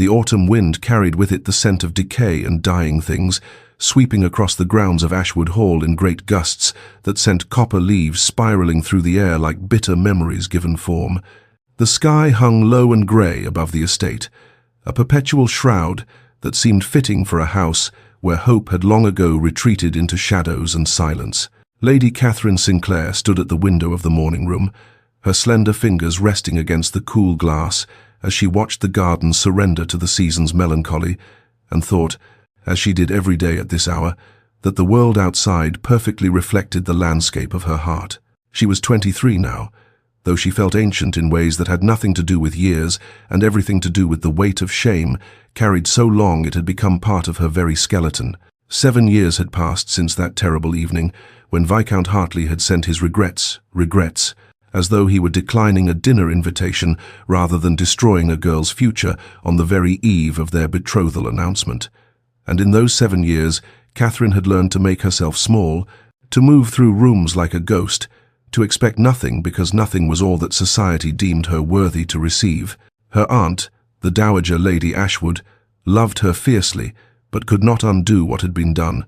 The autumn wind carried with it the scent of decay and dying things, sweeping across the grounds of Ashwood Hall in great gusts that sent copper leaves spiraling through the air like bitter memories given form. The sky hung low and grey above the estate, a perpetual shroud that seemed fitting for a house where hope had long ago retreated into shadows and silence. Lady Catherine Sinclair stood at the window of the morning room, her slender fingers resting against the cool glass as she watched the garden surrender to the season's melancholy, and thought, as she did every day at this hour, that the world outside perfectly reflected the landscape of her heart. She was 23 now, though she felt ancient in ways that had nothing to do with years and everything to do with the weight of shame carried so long it had become part of her very skeleton. 7 years had passed since that terrible evening when Viscount Hartley had sent his regrets, as though he were declining a dinner invitation rather than destroying a girl's future on the very eve of their betrothal announcement. And in those 7 years, Catherine had learned to make herself small, to move through rooms like a ghost, to expect nothing because nothing was all that society deemed her worthy to receive. Her aunt, the Dowager Lady Ashwood, loved her fiercely, but could not undo what had been done,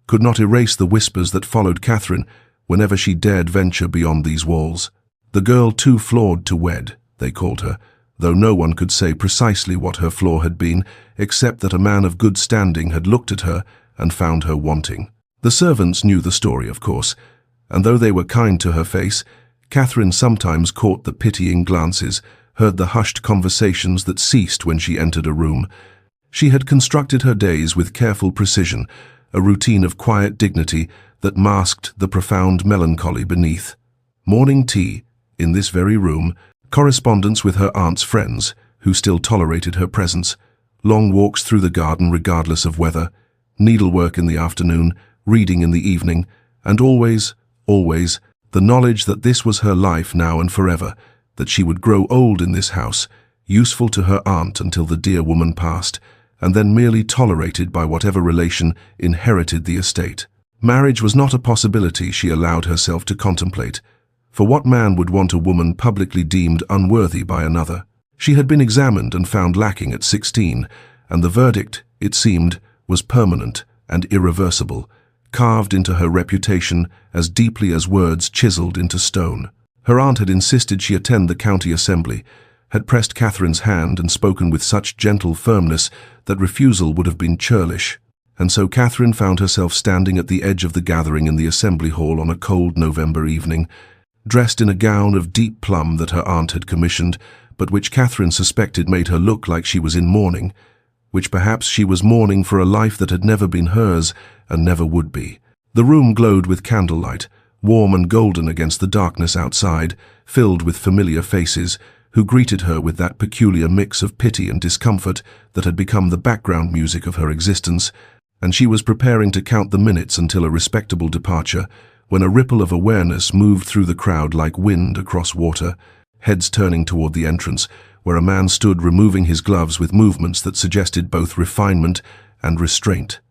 could not erase the whispers that followed Catherine whenever she dared venture beyond these walls. The girl too flawed to wed, they called her, though no one could say precisely what her flaw had been, except that a man of good standing had looked at her and found her wanting. The servants knew the story, of course, and though they were kind to her face, Catherine sometimes caught the pitying glances, heard the hushed conversations that ceased when she entered a room. She had constructed her days with careful precision, a routine of quiet dignity that masked the profound melancholy beneath. Morning tea, in this very room, correspondence with her aunt's friends, who still tolerated her presence, long walks through the garden regardless of weather, needlework in the afternoon, reading in the evening, and always, the knowledge that this was her life now and forever, that she would grow old in this house, useful to her aunt until the dear woman passed, and then merely tolerated by whatever relation inherited the estate. Marriage was not a possibility she allowed herself to contemplate, for what man would want a woman publicly deemed unworthy by another? She had been examined and found lacking at 16, and the verdict, it seemed, was permanent and irreversible, carved into her reputation as deeply as words chiseled into stone. Her aunt had insisted she attend the county assembly, had pressed Catherine's hand and spoken with such gentle firmness that refusal would have been churlish, and so Catherine found herself standing at the edge of the gathering in the assembly hall on a cold November evening, dressed in a gown of deep plum that her aunt had commissioned, but which Catherine suspected made her look like she was in mourning, which perhaps she was mourning for a life that had never been hers and never would be. The room glowed with candlelight, warm and golden against the darkness outside, filled with familiar faces, who greeted her with that peculiar mix of pity and discomfort that had become the background music of her existence, and she was preparing to count the minutes until a respectable departure, when a ripple of awareness moved through the crowd like wind across water, heads turning toward the entrance, where a man stood removing his gloves with movements that suggested both refinement and restraint.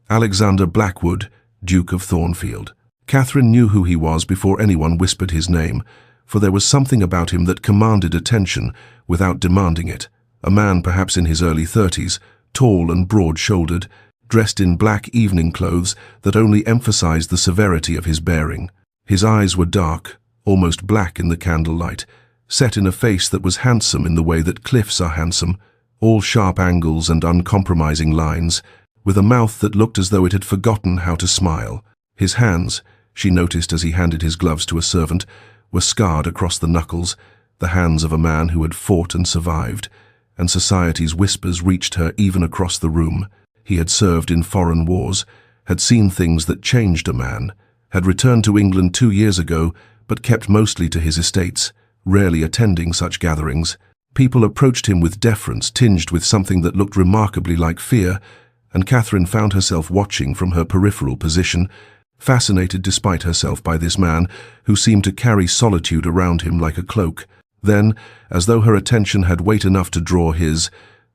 Alexander Blackwood, Duke of Thornfield. Catherine knew who he was before anyone whispered his name, for there was something about him that commanded attention without demanding it. A man perhaps in his early 30s, tall and broad-shouldered, dressed in black evening clothes that only emphasized the severity of his bearing. His eyes were dark, almost black in the candlelight, set in a face that was handsome in the way that cliffs are handsome, all sharp angles and uncompromising lines, with a mouth that looked as though it had forgotten how to smile. His hands, she noticed as he handed his gloves to a servant, were scarred across the knuckles, the hands of a man who had fought and survived, and society's whispers reached her even across the room. He had served in foreign wars, had seen things that changed a man, had returned to England 2 years ago, but kept mostly to his estates, rarely attending such gatherings. People approached him with deference tinged with something that looked remarkably like fear, and Catherine found herself watching from her peripheral position, fascinated despite herself by this man who seemed to carry solitude around him like a cloak. Then, as though her attention had weight enough to draw his,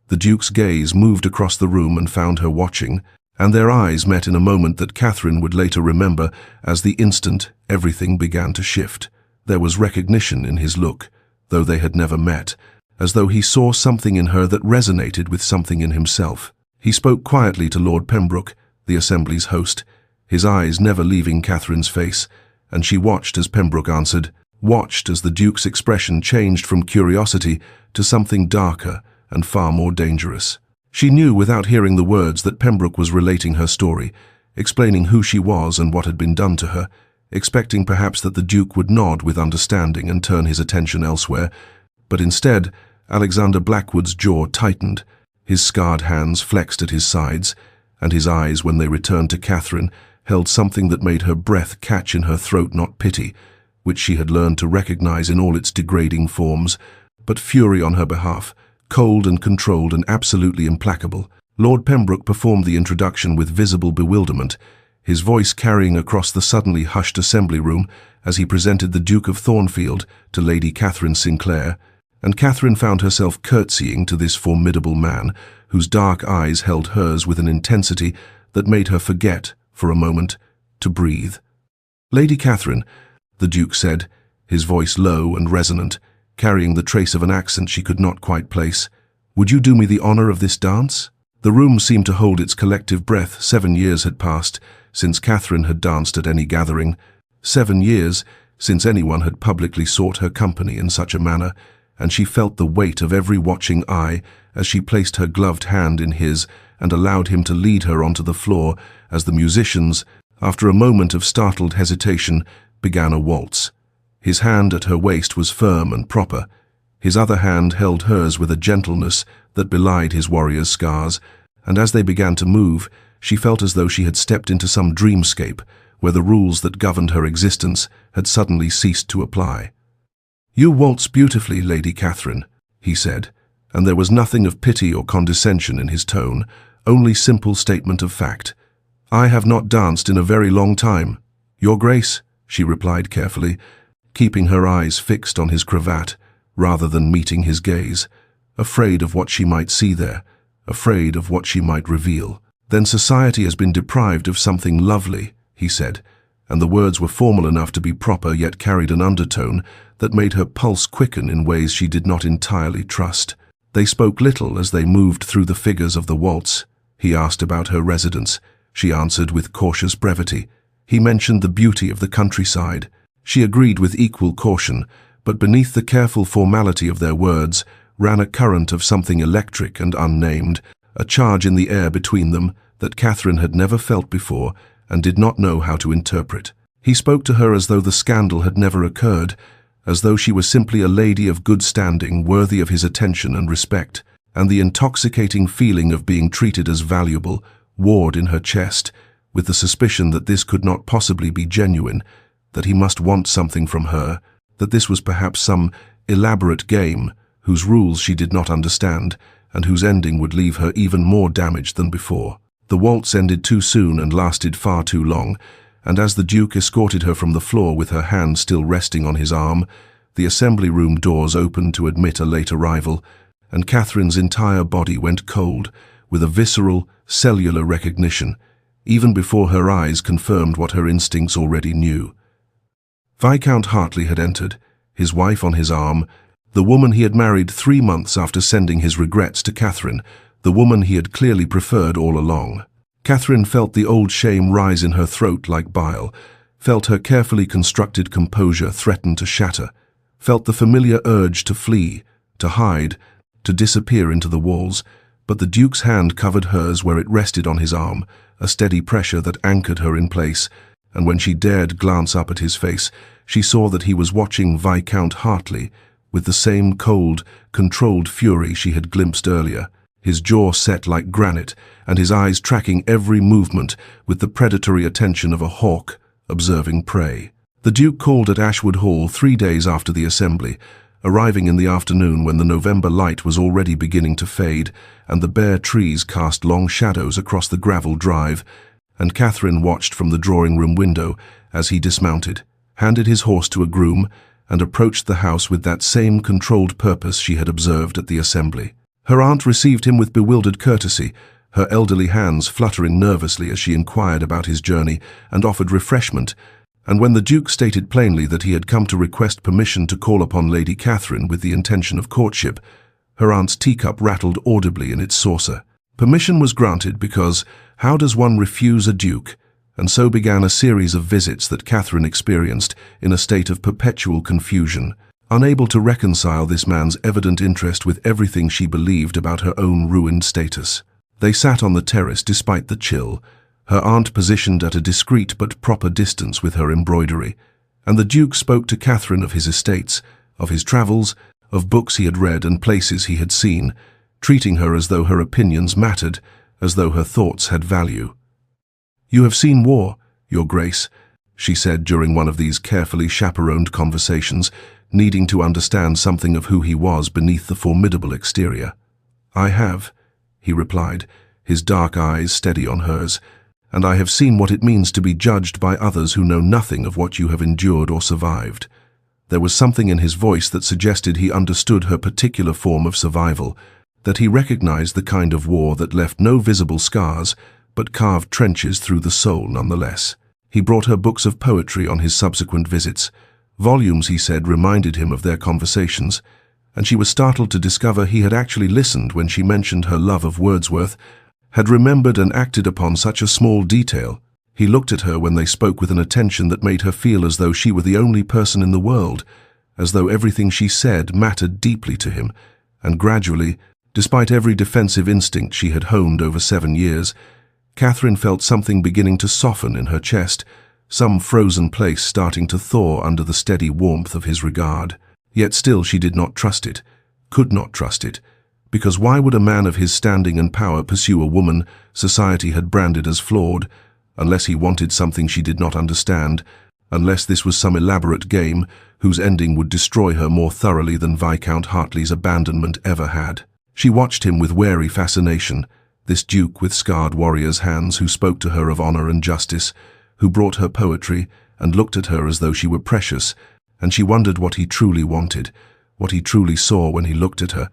the Duke's gaze moved across the room and found her watching, and their eyes met in a moment that Catherine would later remember as the instant everything began to shift. There was recognition in his look, though they had never met, as though he saw something in her that resonated with something in himself. He spoke quietly to Lord Pembroke, the assembly's host, his eyes never leaving Catherine's face, and she watched as Pembroke answered, watched as the Duke's expression changed from curiosity to something darker and far more dangerous. She knew without hearing the words that Pembroke was relating her story, explaining who she was and what had been done to her, expecting perhaps that the Duke would nod with understanding and turn his attention elsewhere, but instead, Alexander Blackwood's jaw tightened, his scarred hands flexed at his sides, and his eyes, when they returned to Catherine, held something that made her breath catch in her throat, not pity, which she had learned to recognize in all its degrading forms, but fury on her behalf, cold and controlled and absolutely implacable. Lord Pembroke performed the introduction with visible bewilderment, his voice carrying across the suddenly hushed assembly room as he presented the Duke of Thornfield to Lady Catherine Sinclair, and Catherine found herself curtsying to this formidable man, whose dark eyes held hers with an intensity that made her forget, for a moment, to breathe. "Lady Catherine," the Duke said, his voice low and resonant, carrying the trace of an accent she could not quite place, "would you do me the honor of this dance?" The room seemed to hold its collective breath. 7 years had passed since Catherine had danced at any gathering, 7 years since anyone had publicly sought her company in such a manner, and she felt the weight of every watching eye as she placed her gloved hand in his and allowed him to lead her onto the floor as the musicians, after a moment of startled hesitation, began a waltz. His hand at her waist was firm and proper. His other hand held hers with a gentleness that belied his warrior's scars, and as they began to move, she felt as though she had stepped into some dreamscape where the rules that governed her existence had suddenly ceased to apply. "You waltz beautifully, Lady Catherine," he said, and there was nothing of pity or condescension in his tone, only simple statement of fact. "I have not danced in a very long time." "Your Grace," she replied carefully, keeping her eyes fixed on his cravat rather than meeting his gaze, afraid of what she might see there, afraid of what she might reveal. "Then society has been deprived of something lovely," he said, and the words were formal enough to be proper yet carried an undertone that made her pulse quicken in ways she did not entirely trust. They spoke little as they moved through the figures of the waltz. He asked about her residence. She answered with cautious brevity. He mentioned the beauty of the countryside. She agreed with equal caution, but beneath the careful formality of their words ran a current of something electric and unnamed, a charge in the air between them that Catherine had never felt before and did not know how to interpret. He spoke to her as though the scandal had never occurred, as though she was simply a lady of good standing, worthy of his attention and respect, and the intoxicating feeling of being treated as valuable warred in her chest, with the suspicion that this could not possibly be genuine, that he must want something from her, that this was perhaps some elaborate game whose rules she did not understand, and whose ending would leave her even more damaged than before. The waltz ended too soon and lasted far too long, and as the Duke escorted her from the floor with her hand still resting on his arm, the assembly room doors opened to admit a late arrival, and Catherine's entire body went cold with a visceral, cellular recognition, even before her eyes confirmed what her instincts already knew. Viscount Hartley had entered, his wife on his arm, the woman he had married 3 months after sending his regrets to Catherine, the woman he had clearly preferred all along. Catherine felt the old shame rise in her throat like bile, felt her carefully constructed composure threaten to shatter, felt the familiar urge to flee, to hide, to disappear into the walls, but the Duke's hand covered hers where it rested on his arm, a steady pressure that anchored her in place, and when she dared glance up at his face, she saw that he was watching Viscount Hartley with the same cold, controlled fury she had glimpsed earlier, his jaw set like granite and his eyes tracking every movement with the predatory attention of a hawk observing prey. The Duke called at Ashwood Hall 3 days after the assembly, arriving in the afternoon when the November light was already beginning to fade and the bare trees cast long shadows across the gravel drive, and Catherine watched from the drawing-room window as he dismounted, handed his horse to a groom, and approached the house with that same controlled purpose she had observed at the assembly. Her aunt received him with bewildered courtesy, her elderly hands fluttering nervously as she inquired about his journey and offered refreshment, and when the Duke stated plainly that he had come to request permission to call upon Lady Catherine with the intention of courtship, Her aunt's teacup rattled audibly in its saucer. Permission was granted because how does one refuse a duke? And so began a series of visits that Catherine experienced in a state of perpetual confusion, unable to reconcile this man's evident interest with everything she believed about her own ruined status. They sat on the terrace despite the chill, her aunt positioned at a discreet but proper distance with her embroidery, and the Duke spoke to Catherine of his estates, of his travels, of books he had read and places he had seen, treating her as though her opinions mattered, as though her thoughts had value. "You have seen war, Your Grace," she said during one of these carefully chaperoned conversations, needing to understand something of who he was beneath the formidable exterior. "I have," he replied, his dark eyes steady on hers, "and I have seen what it means to be judged by others who know nothing of what you have endured or survived." There was something in his voice that suggested he understood her particular form of survival, that he recognized the kind of war that left no visible scars, but carved trenches through the soul nonetheless. He brought her books of poetry on his subsequent visits. Volumes, he said, reminded him of their conversations, and she was startled to discover he had actually listened when she mentioned her love of Wordsworth, had remembered and acted upon such a small detail. He looked at her when they spoke with an attention that made her feel as though she were the only person in the world, as though everything she said mattered deeply to him, and gradually, despite every defensive instinct she had honed over 7 years, Catherine felt something beginning to soften in her chest, some frozen place starting to thaw under the steady warmth of his regard. Yet still she did not trust it, could not trust it, because why would a man of his standing and power pursue a woman society had branded as flawed, unless he wanted something she did not understand, unless this was some elaborate game whose ending would destroy her more thoroughly than Viscount Hartley's abandonment ever had. She watched him with wary fascination, this duke with scarred warrior's hands who spoke to her of honor and justice, who brought her poetry and looked at her as though she were precious, and she wondered what he truly wanted, what he truly saw when he looked at her,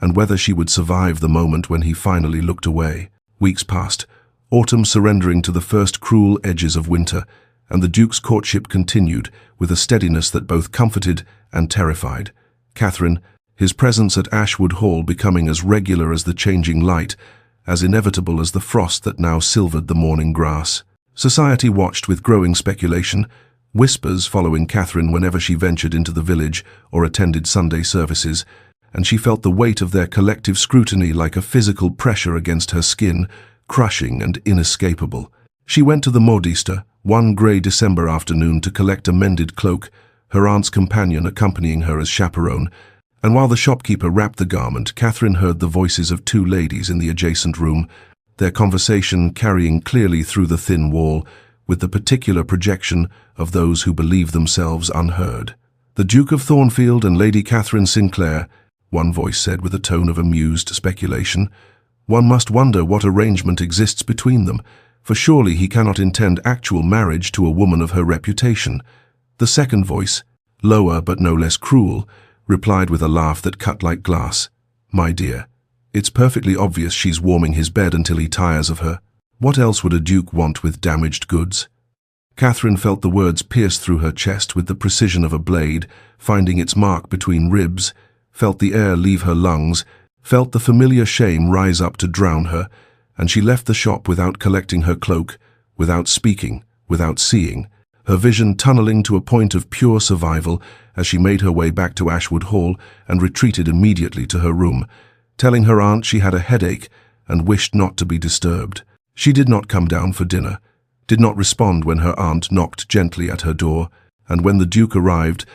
and whether she would survive the moment when he finally looked away. Weeks passed, autumn surrendering to the first cruel edges of winter, and the Duke's courtship continued with a steadiness that both comforted and terrified. Catherine, his presence at Ashwood Hall becoming as regular as the changing light, as inevitable as the frost that now silvered the morning grass. Society watched with growing speculation, whispers following Catherine whenever she ventured into the village or attended Sunday services, and she felt the weight of their collective scrutiny like a physical pressure against her skin, crushing and inescapable. She went to the modiste one grey December afternoon to collect a mended cloak, her aunt's companion accompanying her as chaperone, and while the shopkeeper wrapped the garment, Catherine heard the voices of 2 ladies in the adjacent room, their conversation carrying clearly through the thin wall, with the particular projection of those who believe themselves unheard. "The Duke of Thornfield and Lady Catherine Sinclair," one voice said with a tone of amused speculation. "One must wonder what arrangement exists between them, for surely he cannot intend actual marriage to a woman of her reputation." The second voice, lower but no less cruel, replied with a laugh that cut like glass. "My dear, it's perfectly obvious she's warming his bed until he tires of her. What else would a duke want with damaged goods?" Catherine felt the words pierce through her chest with the precision of a blade, finding its mark between ribs, felt the air leave her lungs, felt the familiar shame rise up to drown her, and she left the shop without collecting her cloak, without speaking, without seeing, her vision tunneling to a point of pure survival as she made her way back to Ashwood Hall and retreated immediately to her room, telling her aunt she had a headache and wished not to be disturbed. She did not come down for dinner, did not respond when her aunt knocked gently at her door, and when the Duke arrived,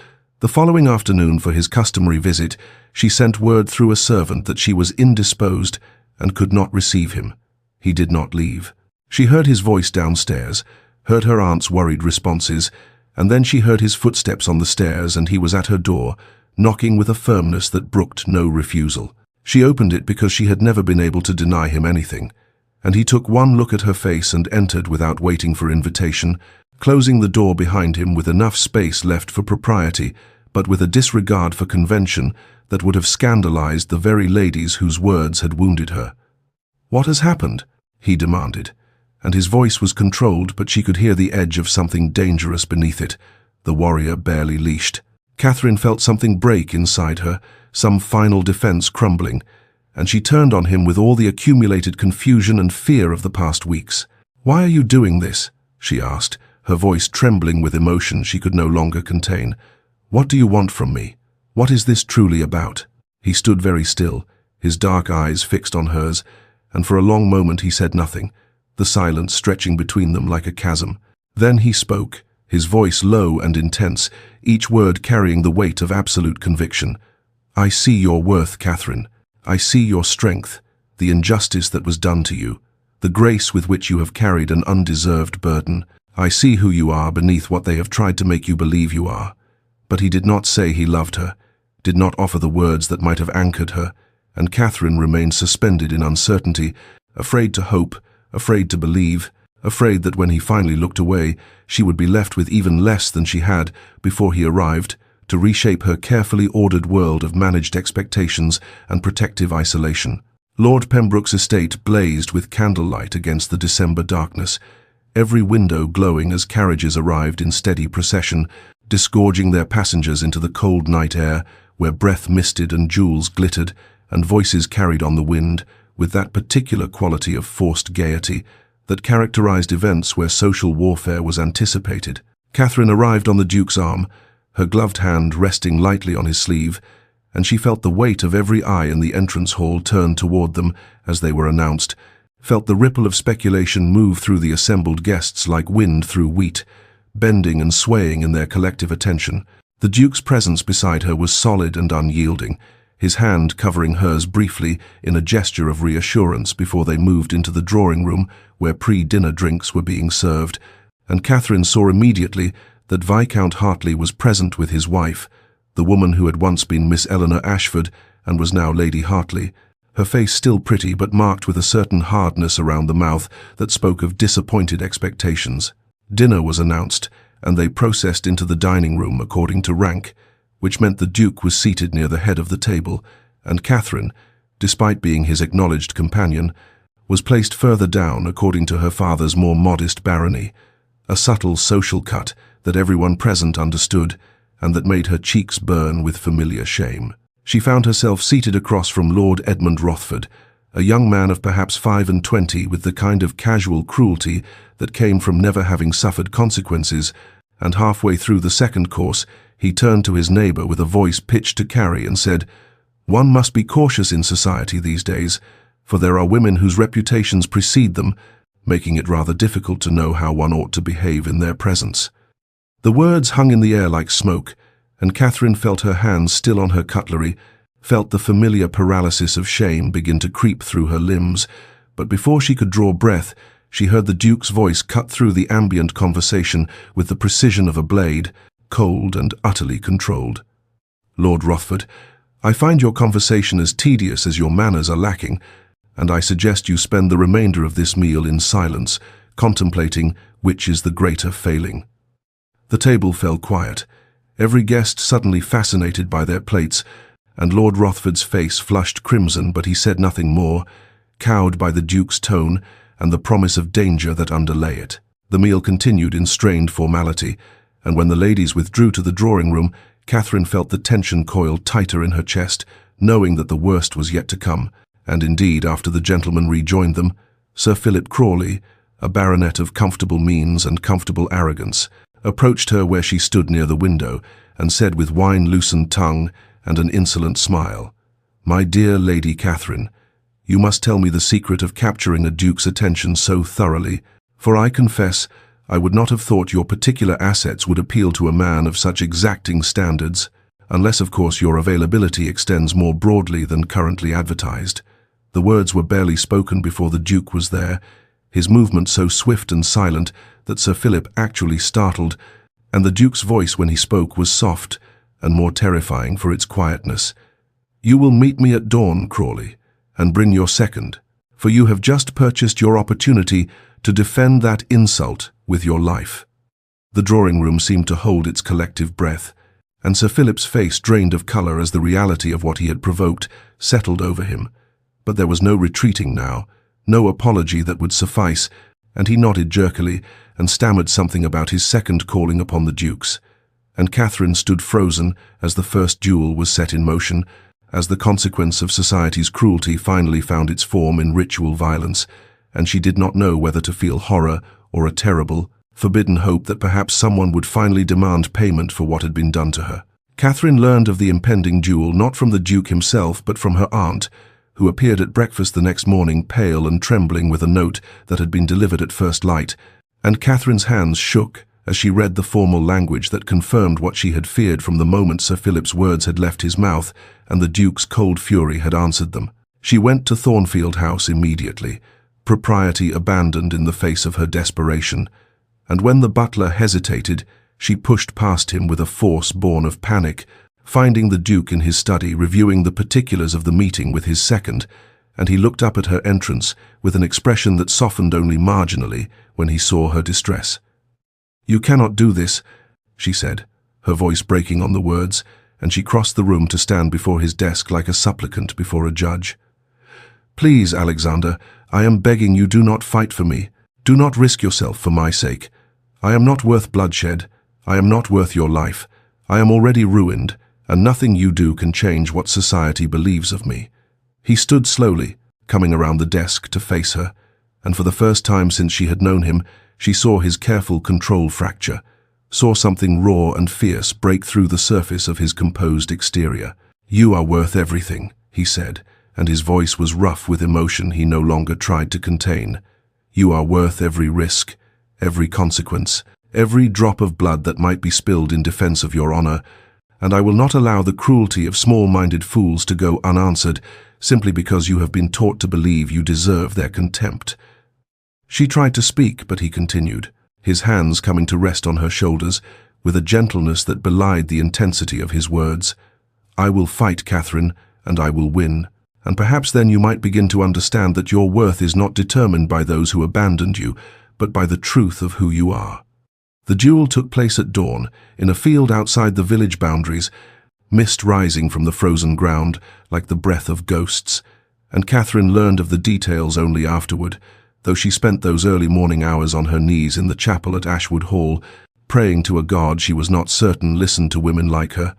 the following afternoon for his customary visit, she sent word through a servant that she was indisposed and could not receive him. He did not leave. She heard his voice downstairs, heard her aunt's worried responses, and then she heard his footsteps on the stairs and he was at her door, knocking with a firmness that brooked no refusal. She opened it because she had never been able to deny him anything, and he took one look at her face and entered without waiting for invitation, closing the door behind him with enough space left for propriety, but with a disregard for convention that would have scandalized the very ladies whose words had wounded her. "What has happened?" he demanded, and his voice was controlled, but she could hear the edge of something dangerous beneath it, the warrior barely leashed. Catherine felt something break inside her, some final defense crumbling, and she turned on him with all the accumulated confusion and fear of the past weeks. "Why are you doing this?" she asked, her voice trembling with emotion she could no longer contain. "What do you want from me? What is this truly about?" He stood very still, his dark eyes fixed on hers, and for a long moment he said nothing, the silence stretching between them like a chasm. Then he spoke, his voice low and intense, each word carrying the weight of absolute conviction. "I see your worth, Catherine. I see your strength, the injustice that was done to you, the grace with which you have carried an undeserved burden. I see who you are beneath what they have tried to make you believe you are." But he did not say he loved her, did not offer the words that might have anchored her, and Catherine remained suspended in uncertainty, afraid to hope, afraid to believe, afraid that when he finally looked away, she would be left with even less than she had before he arrived, to reshape her carefully ordered world of managed expectations and protective isolation. Lord Pembroke's estate blazed with candlelight against the December darkness, every window glowing as carriages arrived in steady procession, disgorging their passengers into the cold night air, where breath misted and jewels glittered, and voices carried on the wind, with that particular quality of forced gaiety that characterized events where social warfare was anticipated. Catherine arrived on the Duke's arm, her gloved hand resting lightly on his sleeve, and she felt the weight of every eye in the entrance hall turned toward them as they were announced, felt the ripple of speculation move through the assembled guests like wind through wheat, bending and swaying in their collective attention. The Duke's presence beside her was solid and unyielding, his hand covering hers briefly in a gesture of reassurance before they moved into the drawing room where pre-dinner drinks were being served, and Catherine saw immediately that Viscount Hartley was present with his wife, the woman who had once been Miss Eleanor Ashford and was now Lady Hartley, her face still pretty but marked with a certain hardness around the mouth that spoke of disappointed expectations. Dinner was announced, and they processed into the dining room according to rank, which meant the Duke was seated near the head of the table, and Catherine, despite being his acknowledged companion, was placed further down according to her father's more modest barony, a subtle social cut that everyone present understood, and that made her cheeks burn with familiar shame. She found herself seated across from Lord Edmund Rothford, a young man of perhaps 25 with the kind of casual cruelty that came from never having suffered consequences, and halfway through the second course he turned to his neighbour with a voice pitched to carry and said, "One must be cautious in society these days, for there are women whose reputations precede them, making it rather difficult to know how one ought to behave in their presence." The words hung in the air like smoke, and Catherine felt her hands still on her cutlery, felt the familiar paralysis of shame begin to creep through her limbs, but before she could draw breath, she heard the Duke's voice cut through the ambient conversation with the precision of a blade, cold and utterly controlled. "Lord Rothford, I find your conversation as tedious as your manners are lacking, and I suggest you spend the remainder of this meal in silence, contemplating which is the greater failing." The table fell quiet, every guest suddenly fascinated by their plates, and Lord Rothford's face flushed crimson, but he said nothing more, cowed by the Duke's tone and the promise of danger that underlay it. The meal continued in strained formality, and when the ladies withdrew to the drawing room, Catherine felt the tension coil tighter in her chest, knowing that the worst was yet to come, and indeed, after the gentlemen rejoined them, Sir Philip Crawley, a baronet of comfortable means and comfortable arrogance, approached her where she stood near the window, and said with wine-loosened tongue and an insolent smile, "My dear Lady Catherine, you must tell me the secret of capturing a duke's attention so thoroughly, for I confess I would not have thought your particular assets would appeal to a man of such exacting standards, unless of course your availability extends more broadly than currently advertised." The words were barely spoken before the Duke was there, his movement so swift and silent that Sir Philip actually startled, and the Duke's voice when he spoke was soft and more terrifying for its quietness. "You will meet me at dawn, Crawley, and bring your second, for you have just purchased your opportunity to defend that insult with your life." The drawing room seemed to hold its collective breath, and Sir Philip's face drained of colour as the reality of what he had provoked settled over him. But there was no retreating now, no apology that would suffice, and he nodded jerkily and stammered something about his second calling upon the Duke's. And Catherine stood frozen as the first duel was set in motion, as the consequence of society's cruelty finally found its form in ritual violence, and she did not know whether to feel horror or a terrible, forbidden hope that perhaps someone would finally demand payment for what had been done to her. Catherine learned of the impending duel not from the Duke himself but from her aunt, who appeared at breakfast the next morning pale and trembling with a note that had been delivered at first light, and Catherine's hands shook as she read the formal language that confirmed what she had feared from the moment Sir Philip's words had left his mouth and the Duke's cold fury had answered them. She went to Thornfield House immediately, propriety abandoned in the face of her desperation, and when the butler hesitated, she pushed past him with a force born of panic, finding the Duke in his study reviewing the particulars of the meeting with his second, and he looked up at her entrance with an expression that softened only marginally when he saw her distress. "You cannot do this," she said, her voice breaking on the words, and she crossed the room to stand before his desk like a supplicant before a judge. "Please, Alexander, I am begging you, do not fight for me. Do not risk yourself for my sake. I am not worth bloodshed. I am not worth your life. I am already ruined, and nothing you do can change what society believes of me." He stood slowly, coming around the desk to face her, and for the first time since she had known him, she saw his careful control fracture, saw something raw and fierce break through the surface of his composed exterior. "You are worth everything," he said, and his voice was rough with emotion he no longer tried to contain. "You are worth every risk, every consequence, every drop of blood that might be spilled in defense of your honor, and I will not allow the cruelty of small-minded fools to go unanswered simply because you have been taught to believe you deserve their contempt." She tried to speak, but he continued, his hands coming to rest on her shoulders with a gentleness that belied the intensity of his words. "I will fight, Catherine, and I will win, and perhaps then you might begin to understand that your worth is not determined by those who abandoned you, but by the truth of who you are." The duel took place at dawn, in a field outside the village boundaries, mist rising from the frozen ground like the breath of ghosts, and Catherine learned of the details only afterward, though she spent those early morning hours on her knees in the chapel at Ashwood Hall, praying to a God she was not certain listened to women like her.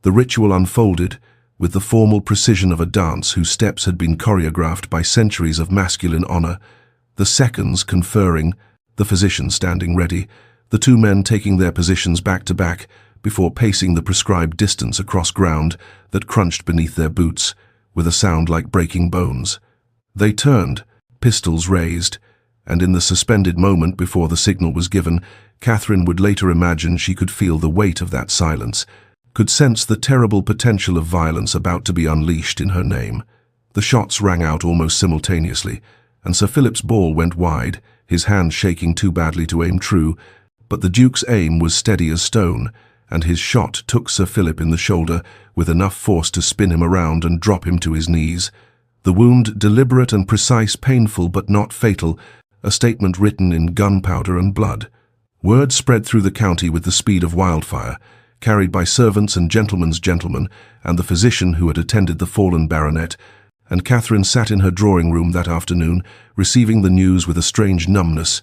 The ritual unfolded, with the formal precision of a dance whose steps had been choreographed by centuries of masculine honor, the seconds conferring, the physician standing ready, the two men taking their positions back to back before pacing the prescribed distance across ground that crunched beneath their boots, with a sound like breaking bones. They turned, pistols raised, and in the suspended moment before the signal was given, Catherine would later imagine she could feel the weight of that silence, could sense the terrible potential of violence about to be unleashed in her name. The shots rang out almost simultaneously, and Sir Philip's ball went wide, his hand shaking too badly to aim true, but the Duke's aim was steady as stone, and his shot took Sir Philip in the shoulder with enough force to spin him around and drop him to his knees. The wound deliberate and precise, painful but not fatal, a statement written in gunpowder and blood. Word spread through the county with the speed of wildfire, carried by servants and gentlemen's gentlemen and the physician who had attended the fallen baronet, and Catherine sat in her drawing-room that afternoon, receiving the news with a strange numbness,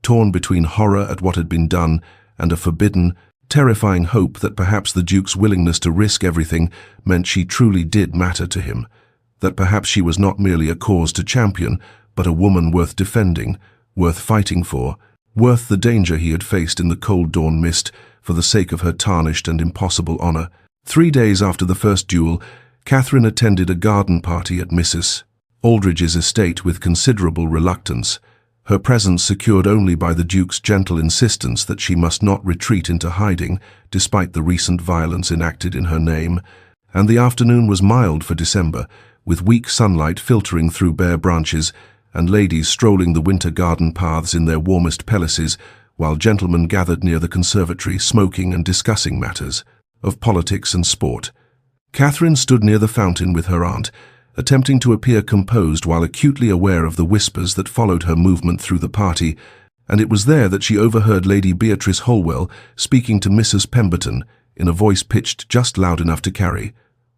torn between horror at what had been done and a forbidden, terrifying hope that perhaps the Duke's willingness to risk everything meant she truly did matter to him, that perhaps she was not merely a cause to champion, but a woman worth defending, worth fighting for, worth the danger he had faced in the cold dawn mist for the sake of her tarnished and impossible honor. 3 days after the first duel, Catherine attended a garden party at Mrs. Aldridge's estate with considerable reluctance, her presence secured only by the Duke's gentle insistence that she must not retreat into hiding despite the recent violence enacted in her name, and the afternoon was mild for December, with weak sunlight filtering through bare branches and ladies strolling the winter garden paths in their warmest pelisses, while gentlemen gathered near the conservatory smoking and discussing matters of politics and sport. Catherine stood near the fountain with her aunt, attempting to appear composed while acutely aware of the whispers that followed her movement through the party, and it was there that she overheard Lady Beatrice Holwell speaking to Mrs. Pemberton in a voice pitched just loud enough to carry.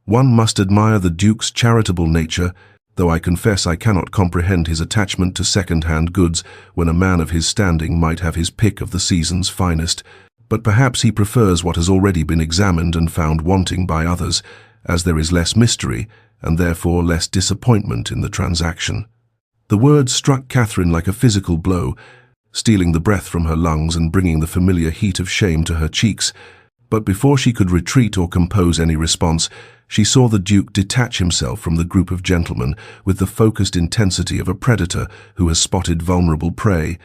"One must admire the Duke's charitable nature, though I confess I cannot comprehend his attachment to second-hand goods when a man of his standing might have his pick of the season's finest, but perhaps he prefers what has already been examined and found wanting by others, as there is less mystery and therefore less disappointment in the transaction. The words struck Catherine like a physical blow, stealing the breath from her lungs and bringing the familiar heat of shame to her cheeks. But before she could retreat or compose any response, she saw the Duke detach himself from the group of gentlemen with the focused intensity of a predator who has spotted vulnerable prey,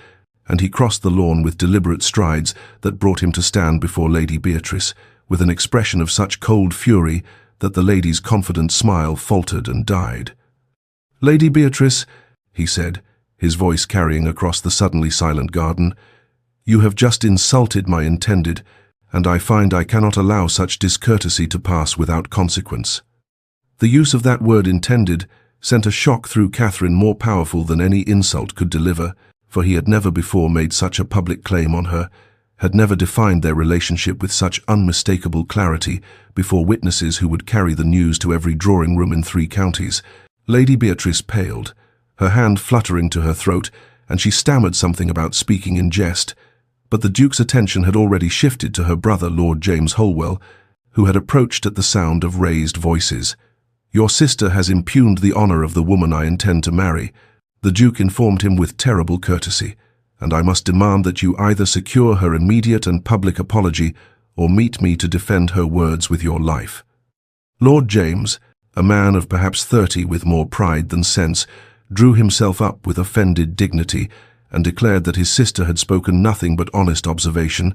and he crossed the lawn with deliberate strides that brought him to stand before Lady Beatrice, with an expression of such cold fury that the lady's confident smile faltered and died. "Lady Beatrice," he said, his voice carrying across the suddenly silent garden, "you have just insulted my intended, and I find I cannot allow such discourtesy to pass without consequence." The use of that word intended sent a shock through Catherine more powerful than any insult could deliver, for he had never before made such a public claim on her, had never defined their relationship with such unmistakable clarity before witnesses who would carry the news to every drawing-room in 3 counties. Lady Beatrice paled, her hand fluttering to her throat, and she stammered something about speaking in jest. But the Duke's attention had already shifted to her brother, Lord James Holwell, who had approached at the sound of raised voices. "Your sister has impugned the honor of the woman I intend to marry," the Duke informed him with terrible courtesy, "and I must demand that you either secure her immediate and public apology or meet me to defend her words with your life." Lord James, a man of perhaps 30 with more pride than sense, drew himself up with offended dignity and declared that his sister had spoken nothing but honest observation,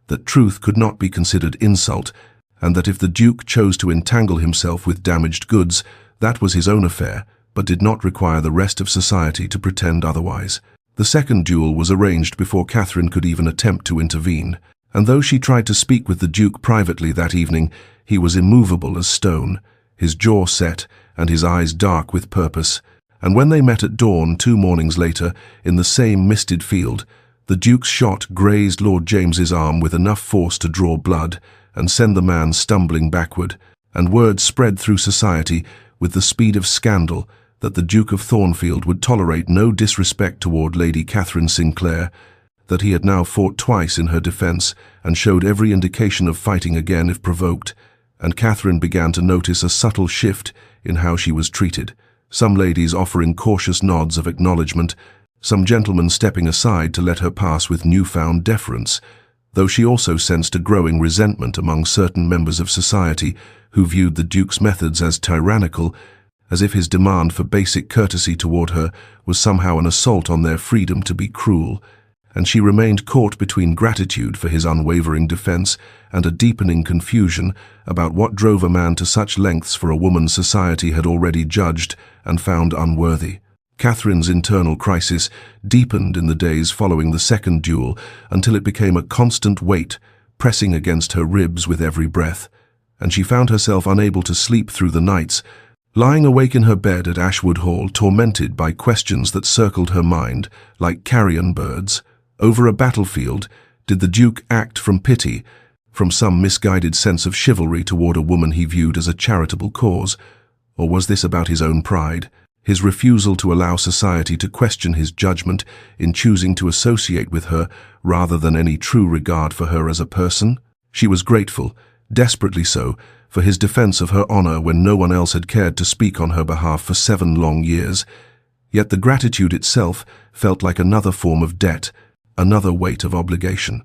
that truth could not be considered insult, and that if the Duke chose to entangle himself with damaged goods, that was his own affair, but did not require the rest of society to pretend otherwise. The second duel was arranged before Catherine could even attempt to intervene, and though she tried to speak with the Duke privately that evening, he was immovable as stone, his jaw set and his eyes dark with purpose. And when they met at dawn 2 mornings later, in the same misted field, the Duke's shot grazed Lord James's arm with enough force to draw blood and send the man stumbling backward, and word spread through society with the speed of scandal that the Duke of Thornfield would tolerate no disrespect toward Lady Catherine Sinclair, that he had now fought twice in her defense and showed every indication of fighting again if provoked, and Catherine began to notice a subtle shift in how she was treated. Some ladies offering cautious nods of acknowledgement, some gentlemen stepping aside to let her pass with newfound deference, though she also sensed a growing resentment among certain members of society who viewed the Duke's methods as tyrannical, as if his demand for basic courtesy toward her was somehow an assault on their freedom to be cruel, and she remained caught between gratitude for his unwavering defense and a deepening confusion about what drove a man to such lengths for a woman society had already judged and found unworthy. Catherine's internal crisis deepened in the days following the second duel until it became a constant weight, pressing against her ribs with every breath, and she found herself unable to sleep through the nights, lying awake in her bed at Ashwood Hall, tormented by questions that circled her mind like carrion birds. Over a battlefield, did the Duke act from pity, from some misguided sense of chivalry toward a woman he viewed as a charitable cause, or was this about his own pride, his refusal to allow society to question his judgment in choosing to associate with her rather than any true regard for her as a person? She was grateful, desperately so, for his defense of her honor when no one else had cared to speak on her behalf for 7 long years. Yet the gratitude itself felt like another form of debt, another weight of obligation.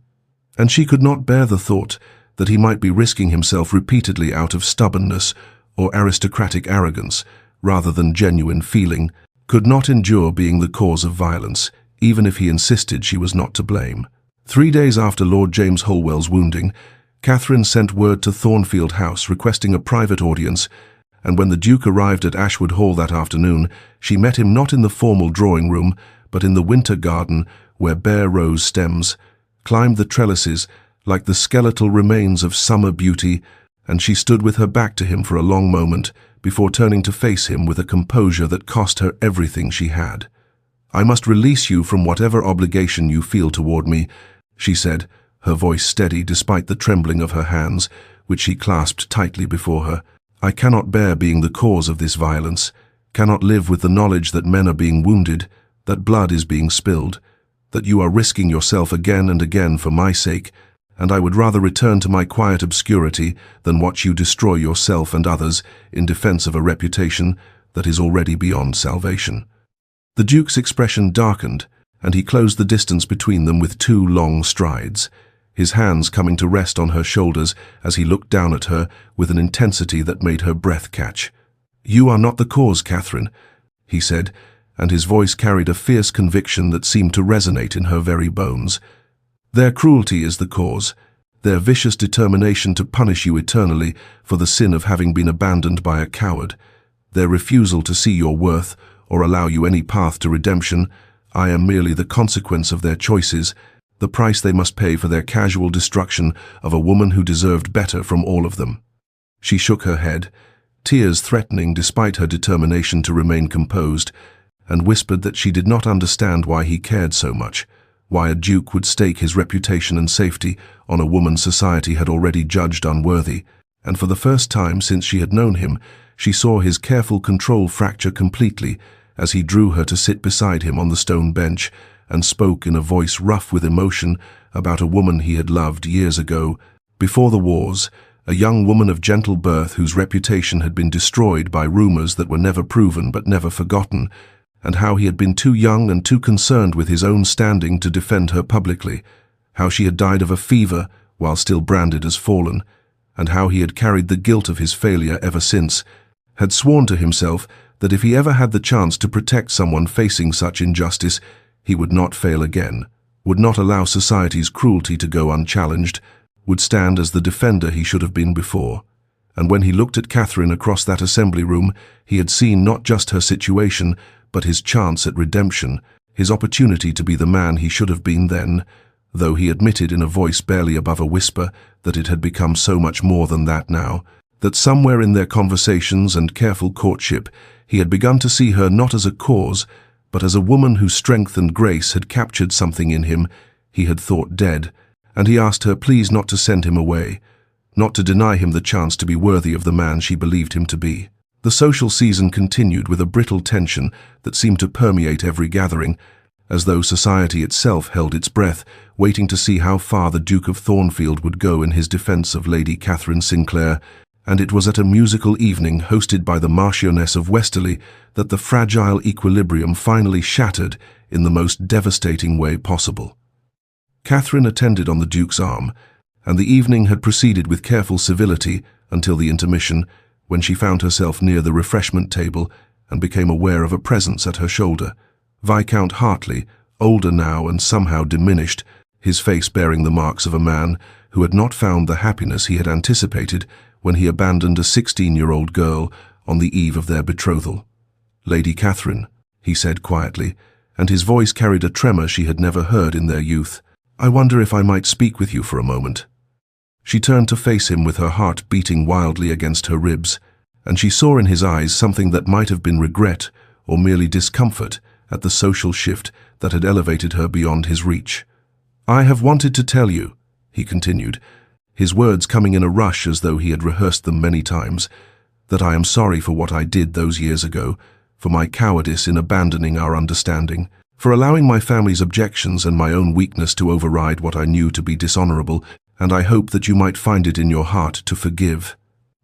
And she could not bear the thought that he might be risking himself repeatedly out of stubbornness or aristocratic arrogance, rather than genuine feeling, could not endure being the cause of violence, even if he insisted she was not to blame. 3 days after Lord James Holwell's wounding, Catherine sent word to Thornfield House requesting a private audience, and when the Duke arrived at Ashwood Hall that afternoon, she met him not in the formal drawing-room, but in the winter garden where bare rose stems climbed the trellises like the skeletal remains of summer beauty, and she stood with her back to him for a long moment before turning to face him with a composure that cost her everything she had. "I must release you from whatever obligation you feel toward me," she said, her voice steady despite the trembling of her hands, which she clasped tightly before her. "I cannot bear being the cause of this violence, cannot live with the knowledge that men are being wounded, that blood is being spilled, that you are risking yourself again and again for my sake, and I would rather return to my quiet obscurity than watch you destroy yourself and others in defense of a reputation that is already beyond salvation." The Duke's expression darkened, and he closed the distance between them with 2 long strides, his hands coming to rest on her shoulders as he looked down at her with an intensity that made her breath catch. "You are not the cause, Catherine," he said, and his voice carried a fierce conviction that seemed to resonate in her very bones. "Their cruelty is the cause, their vicious determination to punish you eternally for the sin of having been abandoned by a coward, their refusal to see your worth or allow you any path to redemption. I am merely the consequence of their choices, the price they must pay for their casual destruction of a woman who deserved better from all of them." She shook her head, tears threatening despite her determination to remain composed, and whispered that she did not understand why he cared so much, why a duke would stake his reputation and safety on a woman society had already judged unworthy, and for the first time since she had known him, she saw his careful control fracture completely as he drew her to sit beside him on the stone bench and spoke in a voice rough with emotion about a woman he had loved years ago, before the wars, a young woman of gentle birth whose reputation had been destroyed by rumors that were never proven but never forgotten, and how he had been too young and too concerned with his own standing to defend her publicly, how she had died of a fever while still branded as fallen, and how he had carried the guilt of his failure ever since, had sworn to himself that if he ever had the chance to protect someone facing such injustice, he would not fail again, would not allow society's cruelty to go unchallenged, would stand as the defender he should have been before. And when he looked at Catherine across that assembly room, he had seen not just her situation, but his chance at redemption, his opportunity to be the man he should have been then, though he admitted in a voice barely above a whisper that it had become so much more than that now, that somewhere in their conversations and careful courtship he had begun to see her not as a cause, but as a woman whose strength and grace had captured something in him he had thought dead, and he asked her please not to send him away, not to deny him the chance to be worthy of the man she believed him to be. The social season continued with a brittle tension that seemed to permeate every gathering, as though society itself held its breath, waiting to see how far the Duke of Thornfield would go in his defense of Lady Catherine Sinclair, and it was at a musical evening hosted by the Marchioness of Westerly that the fragile equilibrium finally shattered in the most devastating way possible. Catherine attended on the Duke's arm, and the evening had proceeded with careful civility until the intermission, when she found herself near the refreshment table and became aware of a presence at her shoulder. Viscount Hartley, older now and somehow diminished, his face bearing the marks of a man who had not found the happiness he had anticipated when he abandoned a 16-year-old girl on the eve of their betrothal. "Lady Catherine," he said quietly, and his voice carried a tremor she had never heard in their youth. "I wonder if I might speak with you for a moment." She turned to face him with her heart beating wildly against her ribs, and she saw in his eyes something that might have been regret or merely discomfort at the social shift that had elevated her beyond his reach. "I have wanted to tell you," he continued, his words coming in a rush as though he had rehearsed them many times, "that I am sorry for what I did those years ago, for my cowardice in abandoning our understanding, for allowing my family's objections and my own weakness to override what I knew to be dishonorable, and I hope that you might find it in your heart to forgive."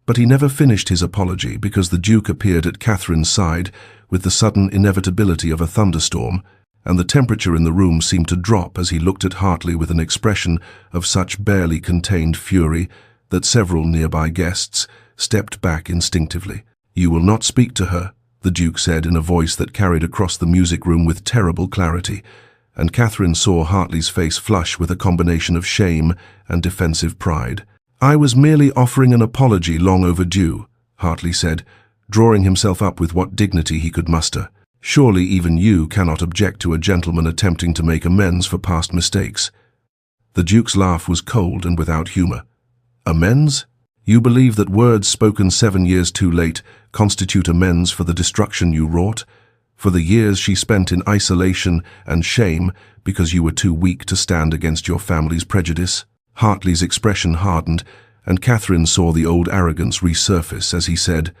But he never finished his apology because the Duke appeared at Catherine's side with the sudden inevitability of a thunderstorm, and the temperature in the room seemed to drop as he looked at Hartley with an expression of such barely contained fury that several nearby guests stepped back instinctively. "You will not speak to her," the Duke said in a voice that carried across the music room with terrible clarity, and Catherine saw Hartley's face flush with a combination of shame and defensive pride. "I was merely offering an apology long overdue," Hartley said, drawing himself up with what dignity he could muster. "Surely even you cannot object to a gentleman attempting to make amends for past mistakes." The Duke's laugh was cold and without humor. "Amends? You believe that words spoken 7 years too late constitute amends for the destruction you wrought? For the years she spent in isolation and shame because you were too weak to stand against your family's prejudice?" Hartley's expression hardened, and Catherine saw the old arrogance resurface as he said,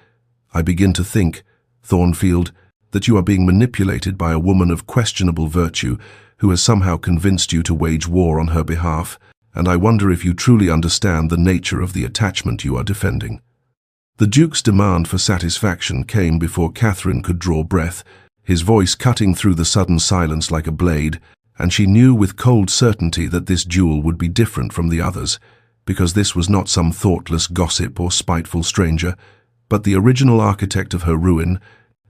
"I begin to think, Thornfield, that you are being manipulated by a woman of questionable virtue who has somehow convinced you to wage war on her behalf, and I wonder if you truly understand the nature of the attachment you are defending." The Duke's demand for satisfaction came before Catherine could draw breath, his voice cutting through the sudden silence like a blade, and she knew with cold certainty that this duel would be different from the others, because this was not some thoughtless gossip or spiteful stranger, but the original architect of her ruin,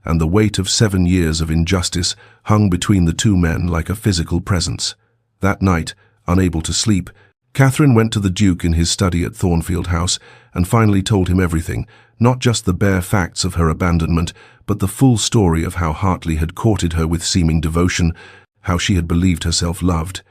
and the weight of 7 years of injustice hung between the two men like a physical presence. That night, unable to sleep, Catherine went to the Duke in his study at Thornfield House and finally told him everything, not just the bare facts of her abandonment, but the full story of how Hartley had courted her with seeming devotion, how she had believed herself loved,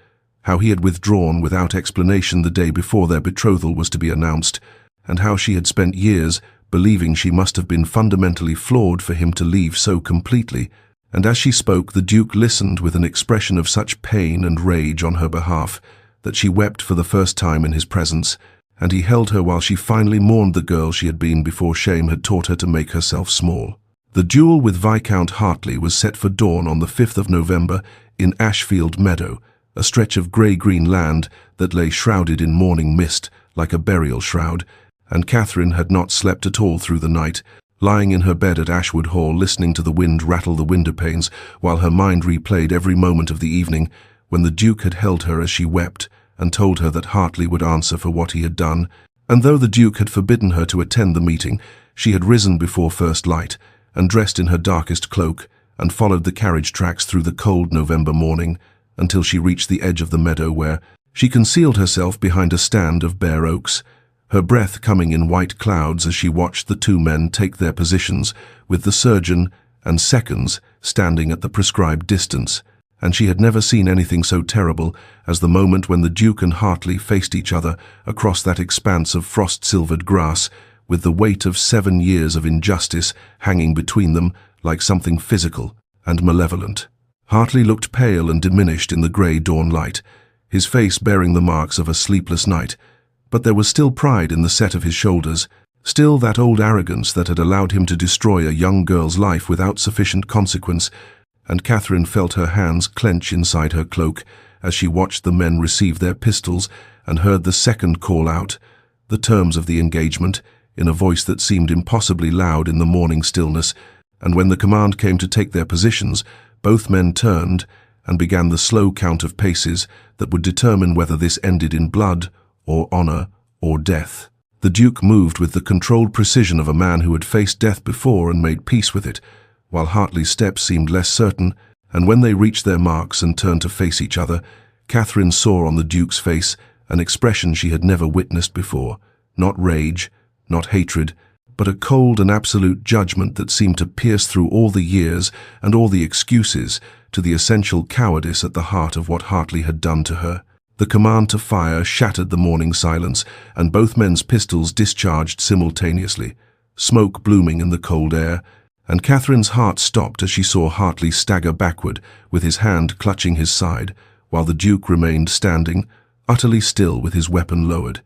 how he had withdrawn without explanation the day before their betrothal was to be announced, and how she had spent years believing she must have been fundamentally flawed for him to leave so completely. And as she spoke, the Duke listened with an expression of such pain and rage on her behalf that she wept for the first time in his presence, and he held her while she finally mourned the girl she had been before shame had taught her to make herself small. The duel with Viscount Hartley was set for dawn on the 5th of November in Ashfield Meadow, a stretch of grey-green land that lay shrouded in morning mist like a burial shroud, and Catherine had not slept at all through the night, lying in her bed at Ashwood Hall listening to the wind rattle the window panes while her mind replayed every moment of the evening when the Duke had held her as she wept and told her that Hartley would answer for what he had done. And though the Duke had forbidden her to attend the meeting, she had risen before first light and dressed in her darkest cloak and followed the carriage tracks through the cold November morning until she reached the edge of the meadow where she concealed herself behind a stand of bare oaks, her breath coming in white clouds as she watched the two men take their positions, with the surgeon and seconds standing at the prescribed distance. And she had never seen anything so terrible as the moment when the Duke and Hartley faced each other across that expanse of frost-silvered grass, with the weight of 7 years of injustice hanging between them like something physical and malevolent. Hartley looked pale and diminished in the grey dawn light, his face bearing the marks of a sleepless night, but there was still pride in the set of his shoulders, still that old arrogance that had allowed him to destroy a young girl's life without sufficient consequence, and Catherine felt her hands clench inside her cloak as she watched the men receive their pistols and heard the second call out, the terms of the engagement, in a voice that seemed impossibly loud in the morning stillness, and when the command came to take their positions, both men turned and began the slow count of paces that would determine whether this ended in blood or honor or death. The Duke moved with the controlled precision of a man who had faced death before and made peace with it, while Hartley's steps seemed less certain, and when they reached their marks and turned to face each other, Catherine saw on the Duke's face an expression she had never witnessed before, not rage, not hatred, but a cold and absolute judgment that seemed to pierce through all the years and all the excuses to the essential cowardice at the heart of what Hartley had done to her. The command to fire shattered the morning silence, and both men's pistols discharged simultaneously, smoke blooming in the cold air, and Catherine's heart stopped as she saw Hartley stagger backward with his hand clutching his side, while the Duke remained standing, utterly still with his weapon lowered.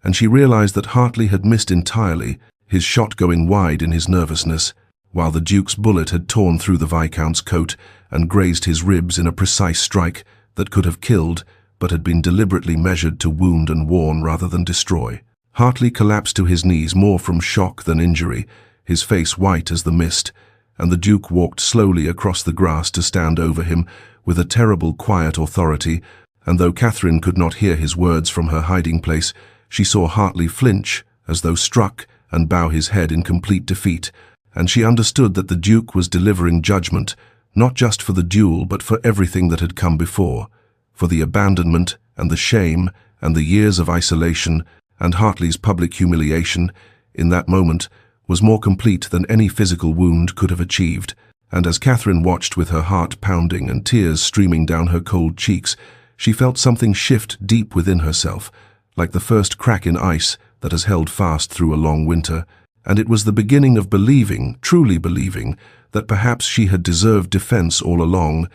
And she realized that Hartley had missed entirely, his shot going wide in his nervousness, while the Duke's bullet had torn through the Viscount's coat and grazed his ribs in a precise strike that could have killed, but had been deliberately measured to wound and warn rather than destroy. Hartley collapsed to his knees more from shock than injury, his face white as the mist, and the Duke walked slowly across the grass to stand over him with a terrible quiet authority, and though Catherine could not hear his words from her hiding place, she saw Hartley flinch, as though struck, and bow his head in complete defeat, and she understood that the Duke was delivering judgment, not just for the duel but for everything that had come before, for the abandonment and the shame and the years of isolation, and Hartley's public humiliation, in that moment, was more complete than any physical wound could have achieved. And as Catherine watched with her heart pounding and tears streaming down her cold cheeks, she felt something shift deep within herself, like the first crack in ice that has held fast through a long winter, and it was the beginning of believing, truly believing, that perhaps she had deserved defense all along,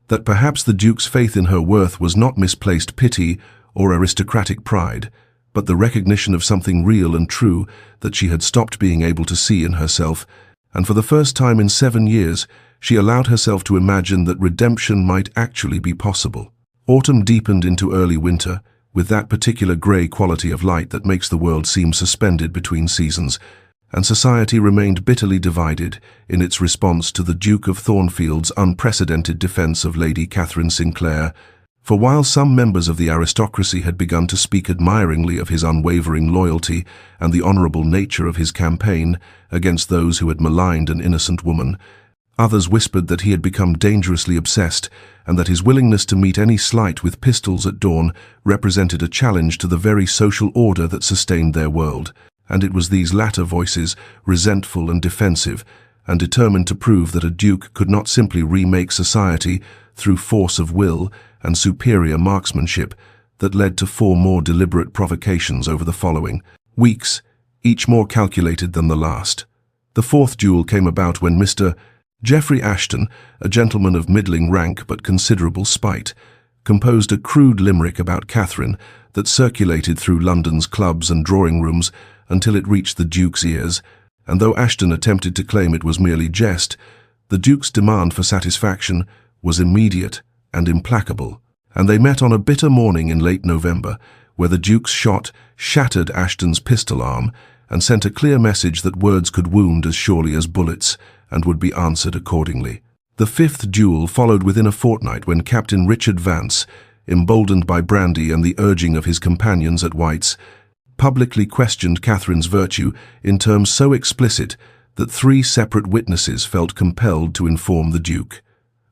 that perhaps the Duke's faith in her worth was not misplaced pity or aristocratic pride, but the recognition of something real and true that she had stopped being able to see in herself, and for the first time in 7 years, she allowed herself to imagine that redemption might actually be possible. Autumn deepened into early winter, with that particular grey quality of light that makes the world seem suspended between seasons, and society remained bitterly divided in its response to the Duke of Thornfield's unprecedented defence of Lady Catherine Sinclair. For while some members of the aristocracy had begun to speak admiringly of his unwavering loyalty and the honourable nature of his campaign against those who had maligned an innocent woman, others whispered that he had become dangerously obsessed and that his willingness to meet any slight with pistols at dawn represented a challenge to the very social order that sustained their world. And it was these latter voices, resentful and defensive, and determined to prove that a duke could not simply remake society through force of will and superior marksmanship, that led to 4 more deliberate provocations over the following weeks, each more calculated than the last. The 4th duel came about when Mr. Geoffrey Ashton, a gentleman of middling rank but considerable spite, composed a crude limerick about Catherine that circulated through London's clubs and drawing-rooms until it reached the Duke's ears, and though Ashton attempted to claim it was merely jest, the Duke's demand for satisfaction was immediate and implacable, and they met on a bitter morning in late November, where the Duke's shot shattered Ashton's pistol arm and sent a clear message that words could wound as surely as bullets, and would be answered accordingly. The 5th duel followed within a fortnight when Captain Richard Vance, emboldened by brandy and the urging of his companions at White's, publicly questioned Catherine's virtue in terms so explicit that 3 separate witnesses felt compelled to inform the Duke.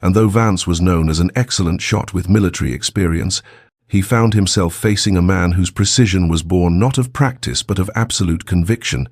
And though Vance was known as an excellent shot with military experience, he found himself facing a man whose precision was born not of practice but of absolute conviction,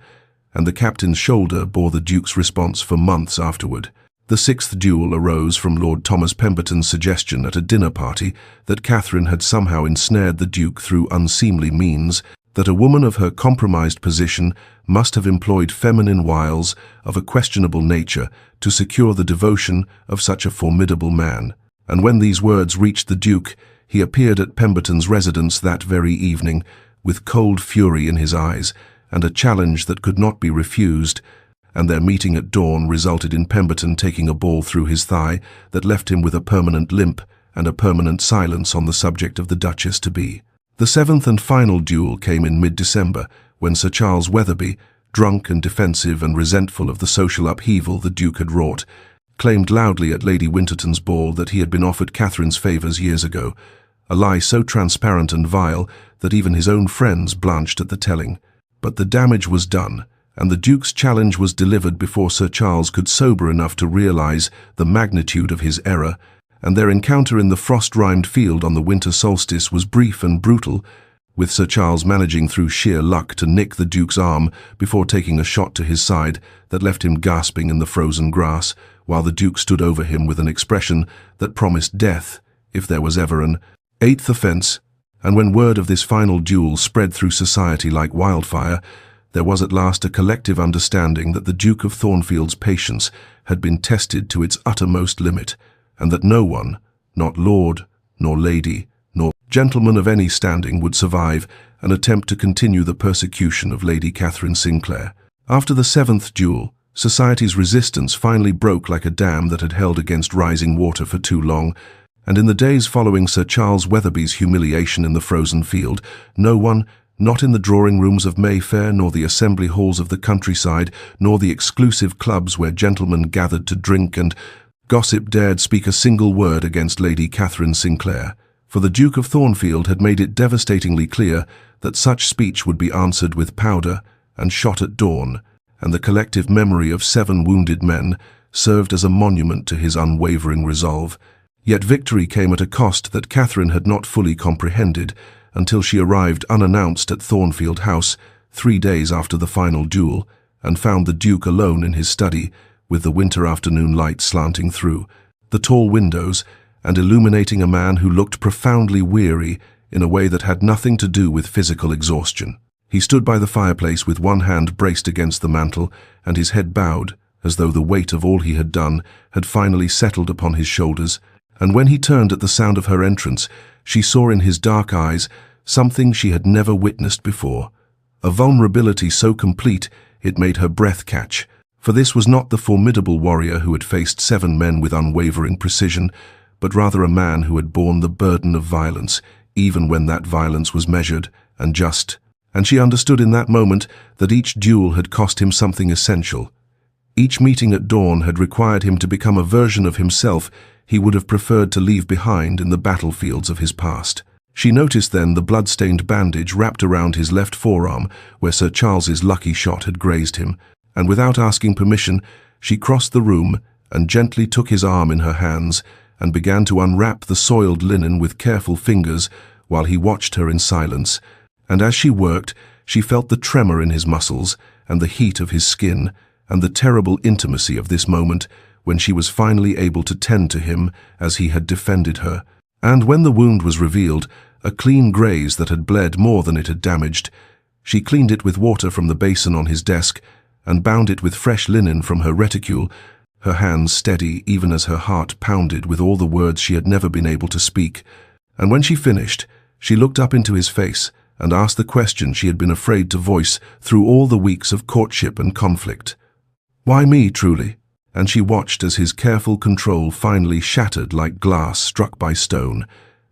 and the captain's shoulder bore the Duke's response for months afterward. The 6th duel arose from Lord Thomas Pemberton's suggestion at a dinner party that Catherine had somehow ensnared the Duke through unseemly means, that a woman of her compromised position must have employed feminine wiles of a questionable nature to secure the devotion of such a formidable man. And when these words reached the Duke, he appeared at Pemberton's residence that very evening, with cold fury in his eyes, and a challenge that could not be refused, and their meeting at dawn resulted in Pemberton taking a ball through his thigh that left him with a permanent limp and a permanent silence on the subject of the Duchess-to-be. The 7th and final duel came in mid-December, when Sir Charles Weatherby, drunk and defensive and resentful of the social upheaval the Duke had wrought, claimed loudly at Lady Winterton's ball that he had been offered Catherine's favours years ago, a lie so transparent and vile that even his own friends blanched at the telling. But the damage was done, and the Duke's challenge was delivered before Sir Charles could sober enough to realise the magnitude of his error, and their encounter in the frost-rimed field on the winter solstice was brief and brutal, with Sir Charles managing through sheer luck to nick the Duke's arm before taking a shot to his side that left him gasping in the frozen grass, while the Duke stood over him with an expression that promised death, if there was ever an 8th offence. And when word of this final duel spread through society like wildfire, there was at last a collective understanding that the Duke of Thornfield's patience had been tested to its uttermost limit, and that no one, not lord, nor lady, nor gentleman of any standing, would survive an attempt to continue the persecution of Lady Catherine Sinclair. After the 7th duel, society's resistance finally broke like a dam that had held against rising water for too long, and in the days following Sir Charles Weatherby's humiliation in the frozen field, no one, not in the drawing-rooms of Mayfair, nor the assembly halls of the countryside, nor the exclusive clubs where gentlemen gathered to drink and gossip, dared speak a single word against Lady Catherine Sinclair, for the Duke of Thornfield had made it devastatingly clear that such speech would be answered with powder and shot at dawn, and the collective memory of 7 wounded men served as a monument to his unwavering resolve. Yet victory came at a cost that Catherine had not fully comprehended until she arrived unannounced at Thornfield House 3 days after the final duel, and found the Duke alone in his study, with the winter afternoon light slanting through the tall windows and illuminating a man who looked profoundly weary in a way that had nothing to do with physical exhaustion. He stood by the fireplace with one hand braced against the mantel and his head bowed, as though the weight of all he had done had finally settled upon his shoulders, and when he turned at the sound of her entrance, she saw in his dark eyes something she had never witnessed before, a vulnerability so complete it made her breath catch, for this was not the formidable warrior who had faced 7 men with unwavering precision, but rather a man who had borne the burden of violence, even when that violence was measured and just. And she understood in that moment that each duel had cost him something essential. Each meeting at dawn had required him to become a version of himself he would have preferred to leave behind in the battlefields of his past. She noticed then the blood-stained bandage wrapped around his left forearm where Sir Charles's lucky shot had grazed him, and without asking permission, she crossed the room and gently took his arm in her hands and began to unwrap the soiled linen with careful fingers while he watched her in silence. And as she worked, she felt the tremor in his muscles and the heat of his skin and the terrible intimacy of this moment when she was finally able to tend to him as he had defended her. And when the wound was revealed, a clean graze that had bled more than it had damaged, she cleaned it with water from the basin on his desk and bound it with fresh linen from her reticule, her hands steady even as her heart pounded with all the words she had never been able to speak. And when she finished, she looked up into his face and asked the question she had been afraid to voice through all the weeks of courtship and conflict. "Why me, truly?" And she watched as his careful control finally shattered like glass struck by stone,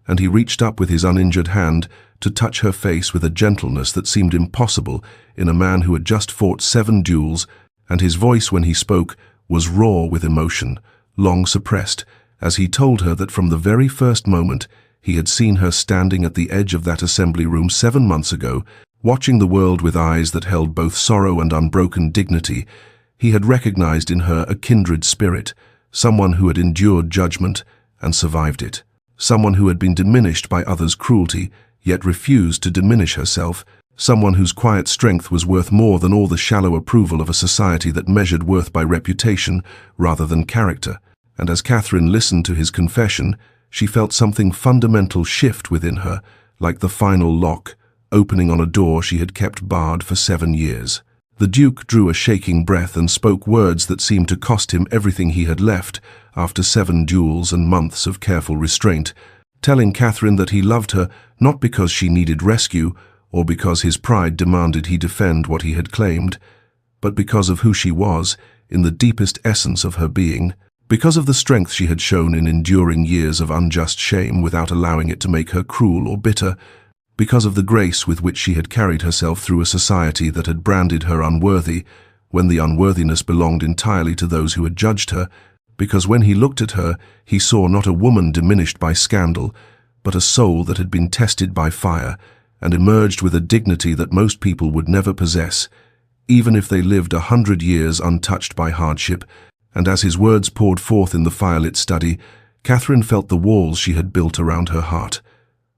and he reached up with his uninjured hand to touch her face with a gentleness that seemed impossible in a man who had just fought 7 duels, and his voice when he spoke was raw with emotion, long suppressed, as he told her that from the very first moment he had seen her standing at the edge of that assembly room 7 months ago, watching the world with eyes that held both sorrow and unbroken dignity. He had recognized in her a kindred spirit, someone who had endured judgment and survived it, someone who had been diminished by others' cruelty, yet refused to diminish herself, someone whose quiet strength was worth more than all the shallow approval of a society that measured worth by reputation rather than character. And as Catherine listened to his confession, she felt something fundamental shift within her, like the final lock, opening on a door she had kept barred for 7 years. The Duke drew a shaking breath and spoke words that seemed to cost him everything he had left after 7 duels and months of careful restraint, telling Catherine that he loved her not because she needed rescue or because his pride demanded he defend what he had claimed, but because of who she was in the deepest essence of her being, because of the strength she had shown in enduring years of unjust shame without allowing it to make her cruel or bitter, because of the grace with which she had carried herself through a society that had branded her unworthy, when the unworthiness belonged entirely to those who had judged her, because when he looked at her, he saw not a woman diminished by scandal, but a soul that had been tested by fire and emerged with a dignity that most people would never possess, even if they lived 100 years untouched by hardship. And as his words poured forth in the firelit study, Catherine felt the walls she had built around her heart,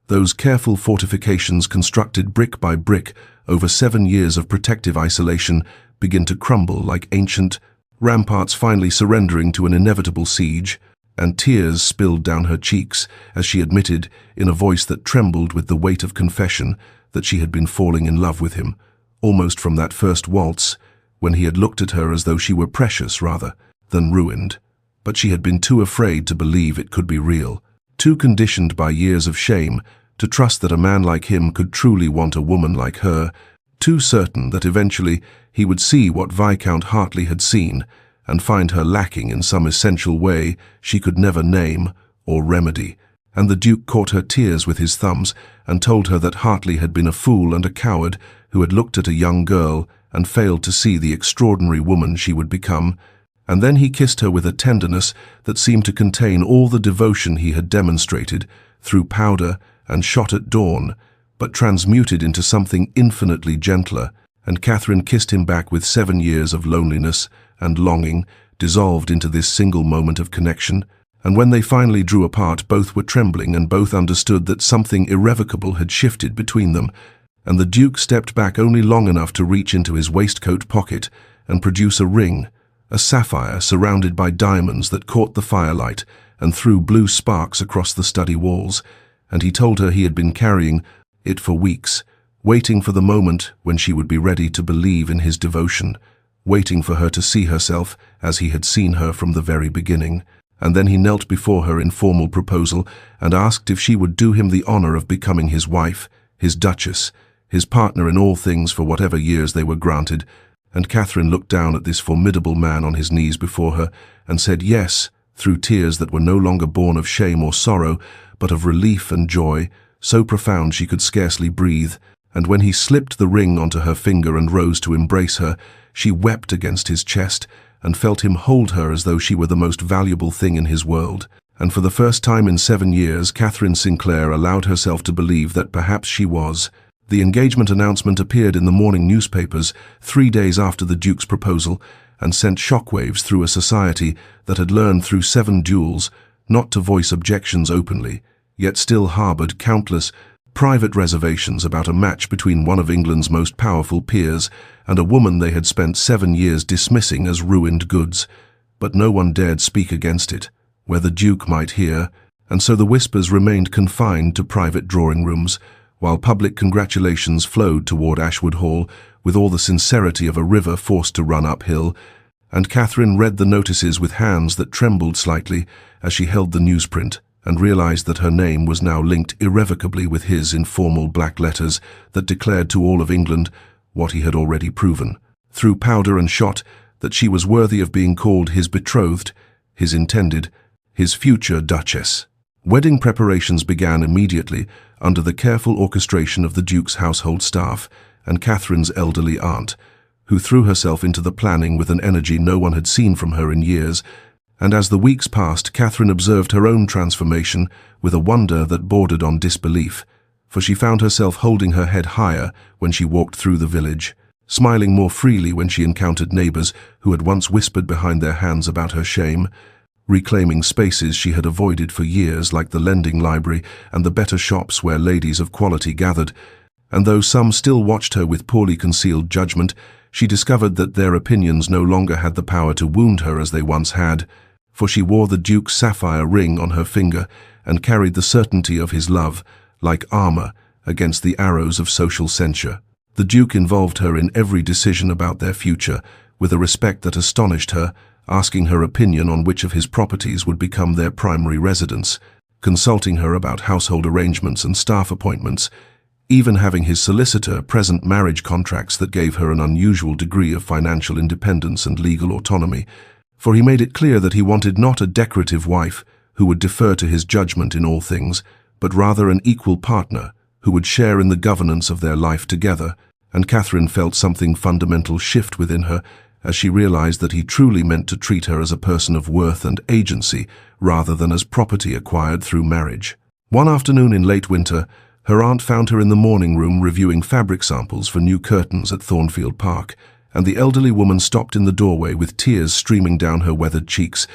those careful fortifications constructed brick by brick over 7 years of protective isolation, begin to crumble like ancient ramparts finally surrendering to an inevitable siege, and tears spilled down her cheeks as she admitted, in a voice that trembled with the weight of confession, that she had been falling in love with him, almost from that first waltz, when he had looked at her as though she were precious rather than ruined. But she had been too afraid to believe it could be real, too conditioned by years of shame to trust that a man like him could truly want a woman like her, too certain that eventually he would see what Viscount Hartley had seen and find her lacking in some essential way she could never name or remedy. And the Duke caught her tears with his thumbs and told her that Hartley had been a fool and a coward who had looked at a young girl and failed to see the extraordinary woman she would become. And then he kissed her with a tenderness that seemed to contain all the devotion he had demonstrated through powder and shot at dawn, but transmuted into something infinitely gentler, and Catherine kissed him back with 7 years of loneliness and longing dissolved into this single moment of connection. And when they finally drew apart, both were trembling and both understood that something irrevocable had shifted between them, and the Duke stepped back only long enough to reach into his waistcoat pocket and produce a ring, a sapphire surrounded by diamonds that caught the firelight and threw blue sparks across the study walls, and he told her he had been carrying it for weeks, waiting for the moment when she would be ready to believe in his devotion, waiting for her to see herself as he had seen her from the very beginning. And then he knelt before her in formal proposal and asked if she would do him the honor of becoming his wife, his duchess, his partner in all things for whatever years they were granted. And Catherine looked down at this formidable man on his knees before her and said yes, through tears that were no longer born of shame or sorrow, but of relief and joy, so profound she could scarcely breathe, and when he slipped the ring onto her finger and rose to embrace her, she wept against his chest and felt him hold her as though she were the most valuable thing in his world. And for the first time in 7 years, Catherine Sinclair allowed herself to believe that perhaps she was. The engagement announcement appeared in the morning newspapers 3 days after the Duke's proposal and sent shockwaves through a society that had learned through 7 duels not to voice objections openly, yet still harbored countless private reservations about a match between one of England's most powerful peers and a woman they had spent 7 years dismissing as ruined goods. But no one dared speak against it, where the Duke might hear, and so the whispers remained confined to private drawing rooms, while public congratulations flowed toward Ashwood Hall with all the sincerity of a river forced to run uphill, and Catherine read the notices with hands that trembled slightly as she held the newsprint and realized that her name was now linked irrevocably with his in formal black letters that declared to all of England what he had already proven, through powder and shot, that she was worthy of being called his betrothed, his intended, his future Duchess. Wedding preparations began immediately under the careful orchestration of the Duke's household staff and Catherine's elderly aunt, who threw herself into the planning with an energy no one had seen from her in years, and as the weeks passed, Catherine observed her own transformation with a wonder that bordered on disbelief, for she found herself holding her head higher when she walked through the village, smiling more freely when she encountered neighbors who had once whispered behind their hands about her shame, reclaiming spaces she had avoided for years like the lending library and the better shops where ladies of quality gathered, and though some still watched her with poorly concealed judgment, she discovered that their opinions no longer had the power to wound her as they once had, for she wore the Duke's sapphire ring on her finger and carried the certainty of his love, like armor, against the arrows of social censure. The Duke involved her in every decision about their future, with a respect that astonished her, asking her opinion on which of his properties would become their primary residence, consulting her about household arrangements and staff appointments, even having his solicitor present marriage contracts that gave her an unusual degree of financial independence and legal autonomy, for he made it clear that he wanted not a decorative wife who would defer to his judgment in all things, but rather an equal partner who would share in the governance of their life together, and Catherine felt something fundamental shift within her as she realized that he truly meant to treat her as a person of worth and agency rather than as property acquired through marriage. One afternoon in late winter, her aunt found her in the morning room reviewing fabric samples for new curtains at Thornfield Park, and the elderly woman stopped in the doorway with tears streaming down her weathered cheeks,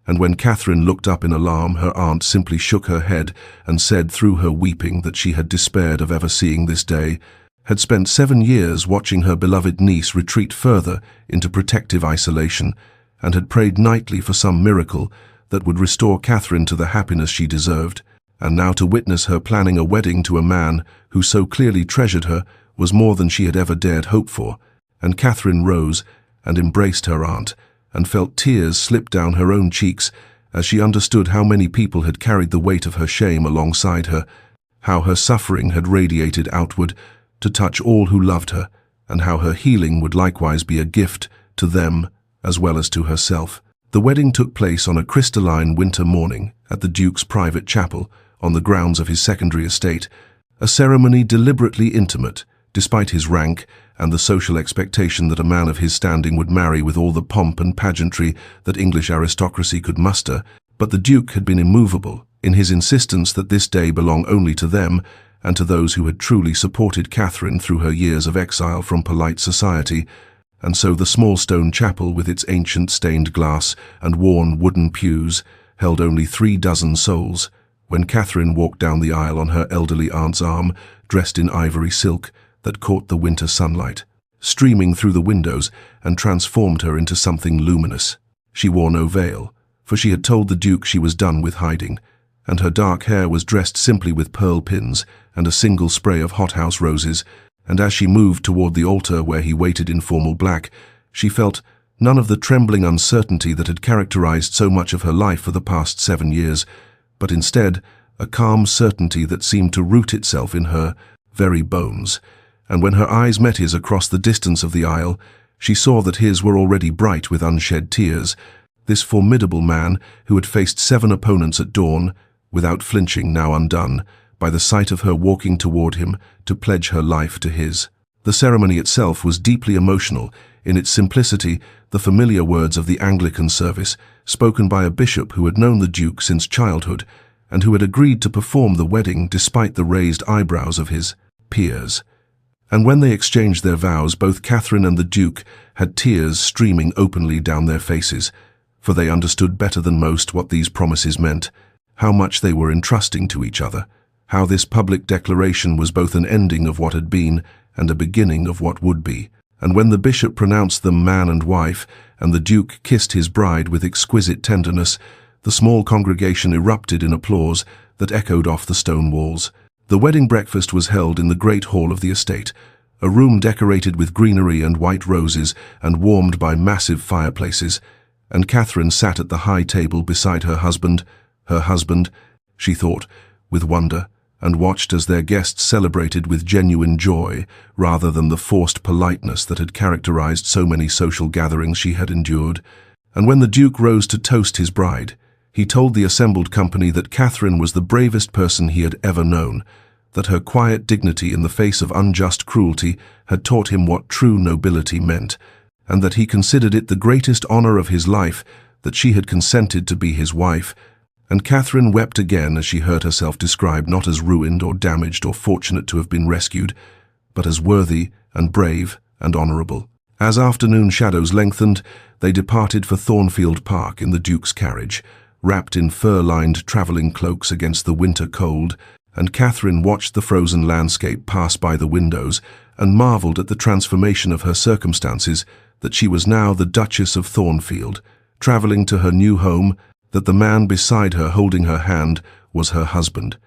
and when Catherine looked up in alarm, her aunt simply shook her head and said through her weeping that she had despaired of ever seeing this day, had spent 7 years watching her beloved niece retreat further into protective isolation, and had prayed nightly for some miracle that would restore Catherine to the happiness she deserved, and now to witness her planning a wedding to a man who so clearly treasured her was more than she had ever dared hope for, and Catherine rose and embraced her aunt, and felt tears slip down her own cheeks as she understood how many people had carried the weight of her shame alongside her, how her suffering had radiated outward to touch all who loved her, and how her healing would likewise be a gift to them as well as to herself. The wedding took place on a crystalline winter morning at the Duke's private chapel on the grounds of his secondary estate, a ceremony deliberately intimate, despite his rank and the social expectation that a man of his standing would marry with all the pomp and pageantry that English aristocracy could muster. But the Duke had been immovable in his insistence that this day belong only to them and to those who had truly supported Catherine through her years of exile from polite society, and so the small stone chapel with its ancient stained glass and worn wooden pews held only 3 dozen souls, when Catherine walked down the aisle on her elderly aunt's arm, dressed in ivory silk that caught the winter sunlight, streaming through the windows, and transformed her into something luminous. She wore no veil, for she had told the Duke she was done with hiding, and her dark hair was dressed simply with pearl pins and a single spray of hothouse roses, and as she moved toward the altar where he waited in formal black, she felt none of the trembling uncertainty that had characterized so much of her life for the past 7 years, but instead a calm certainty that seemed to root itself in her very bones. And when her eyes met his across the distance of the aisle, she saw that his were already bright with unshed tears. This formidable man, who had faced 7 opponents at dawn, without flinching, now undone, by the sight of her walking toward him to pledge her life to his. The ceremony itself was deeply emotional. In its simplicity, the familiar words of the Anglican service, spoken by a bishop who had known the Duke since childhood, and who had agreed to perform the wedding despite the raised eyebrows of his peers. And when they exchanged their vows, both Catherine and the Duke had tears streaming openly down their faces, for they understood better than most what these promises meant, how much they were entrusting to each other, how this public declaration was both an ending of what had been and a beginning of what would be. And when the bishop pronounced them man and wife, and the Duke kissed his bride with exquisite tenderness, the small congregation erupted in applause that echoed off the stone walls. The wedding breakfast was held in the great hall of the estate, a room decorated with greenery and white roses and warmed by massive fireplaces, and Catherine sat at the high table beside her husband, she thought, with wonder, and watched as their guests celebrated with genuine joy rather than the forced politeness that had characterized so many social gatherings she had endured. And when the Duke rose to toast his bride, he told the assembled company that Catherine was the bravest person he had ever known, that her quiet dignity in the face of unjust cruelty had taught him what true nobility meant, and that he considered it the greatest honor of his life that she had consented to be his wife. And Catherine wept again as she heard herself described not as ruined or damaged or fortunate to have been rescued, but as worthy and brave and honorable. As afternoon shadows lengthened, they departed for Thornfield Park in the Duke's carriage, wrapped in fur-lined travelling cloaks against the winter cold, and Catherine watched the frozen landscape pass by the windows and marvelled at the transformation of her circumstances, that she was now the Duchess of Thornfield, travelling to her new home, that the man beside her holding her hand was her husband,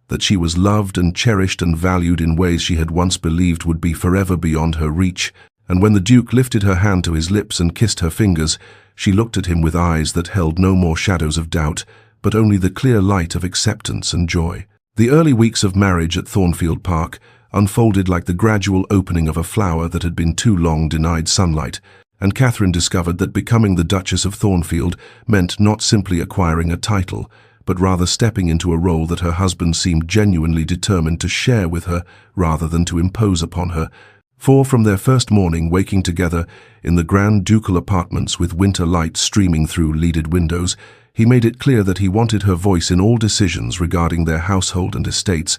that she was loved and cherished and valued in ways she had once believed would be forever beyond her reach. And when the Duke lifted her hand to his lips and kissed her fingers, she looked at him with eyes that held no more shadows of doubt, but only the clear light of acceptance and joy. The early weeks of marriage at Thornfield Park unfolded like the gradual opening of a flower that had been too long denied sunlight, and Catherine discovered that becoming the Duchess of Thornfield meant not simply acquiring a title, but rather stepping into a role that her husband seemed genuinely determined to share with her rather than to impose upon her. For from their first morning waking together in the grand ducal apartments with winter light streaming through leaded windows, he made it clear that he wanted her voice in all decisions regarding their household and estates,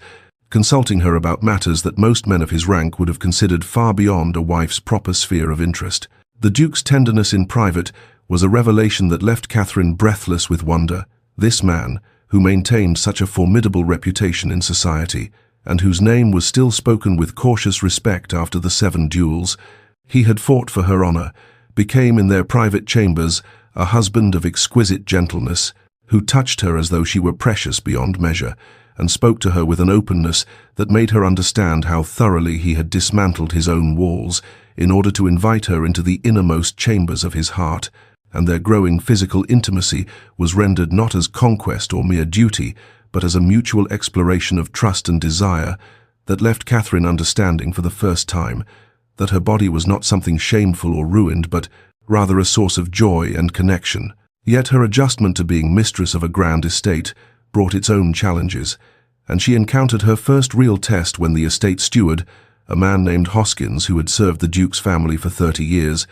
consulting her about matters that most men of his rank would have considered far beyond a wife's proper sphere of interest. The Duke's tenderness in private was a revelation that left Catherine breathless with wonder. This man, who maintained such a formidable reputation in society, and whose name was still spoken with cautious respect after the 7 duels, he had fought for her honor, became in their private chambers a husband of exquisite gentleness, who touched her as though she were precious beyond measure, and spoke to her with an openness that made her understand how thoroughly he had dismantled his own walls in order to invite her into the innermost chambers of his heart, and their growing physical intimacy was rendered not as conquest or mere duty, but as a mutual exploration of trust and desire that left Catherine understanding for the first time that her body was not something shameful or ruined, but rather a source of joy and connection. Yet her adjustment to being mistress of a grand estate brought its own challenges, and she encountered her first real test when the estate steward, a man named Hoskins who had served the Duke's family for 30 years,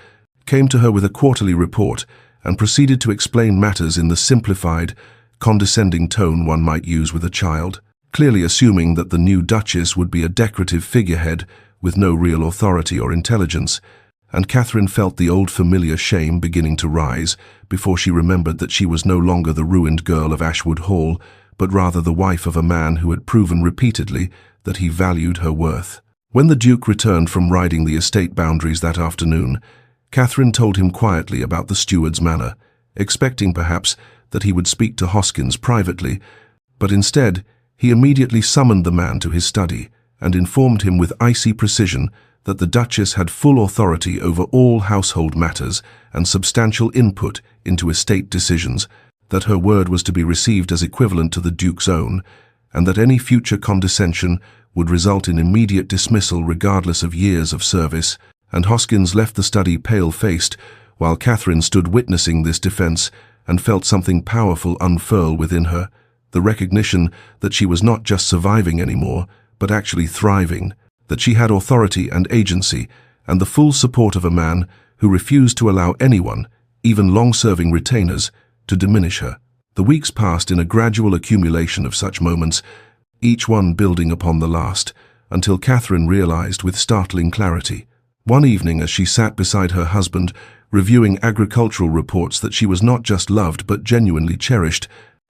came to her with a quarterly report and proceeded to explain matters in the simplified, condescending tone one might use with a child, clearly assuming that the new Duchess would be a decorative figurehead with no real authority or intelligence, and Catherine felt the old familiar shame beginning to rise before she remembered that she was no longer the ruined girl of Ashwood Hall, but rather the wife of a man who had proven repeatedly that he valued her worth. When the Duke returned from riding the estate boundaries that afternoon, Catherine told him quietly about the steward's manner, expecting perhaps that he would speak to Hoskins privately, but instead he immediately summoned the man to his study and informed him with icy precision that the Duchess had full authority over all household matters and substantial input into estate decisions, that her word was to be received as equivalent to the Duke's own, and that any future condescension would result in immediate dismissal regardless of years of service. And Hoskins left the study pale-faced, while Catherine stood witnessing this defense and felt something powerful unfurl within her, the recognition that she was not just surviving anymore, but actually thriving, that she had authority and agency, and the full support of a man who refused to allow anyone, even long-serving retainers, to diminish her. The weeks passed in a gradual accumulation of such moments, each one building upon the last, until Catherine realized with startling clarity. One evening, as she sat beside her husband, reviewing agricultural reports, that she was not just loved but genuinely cherished,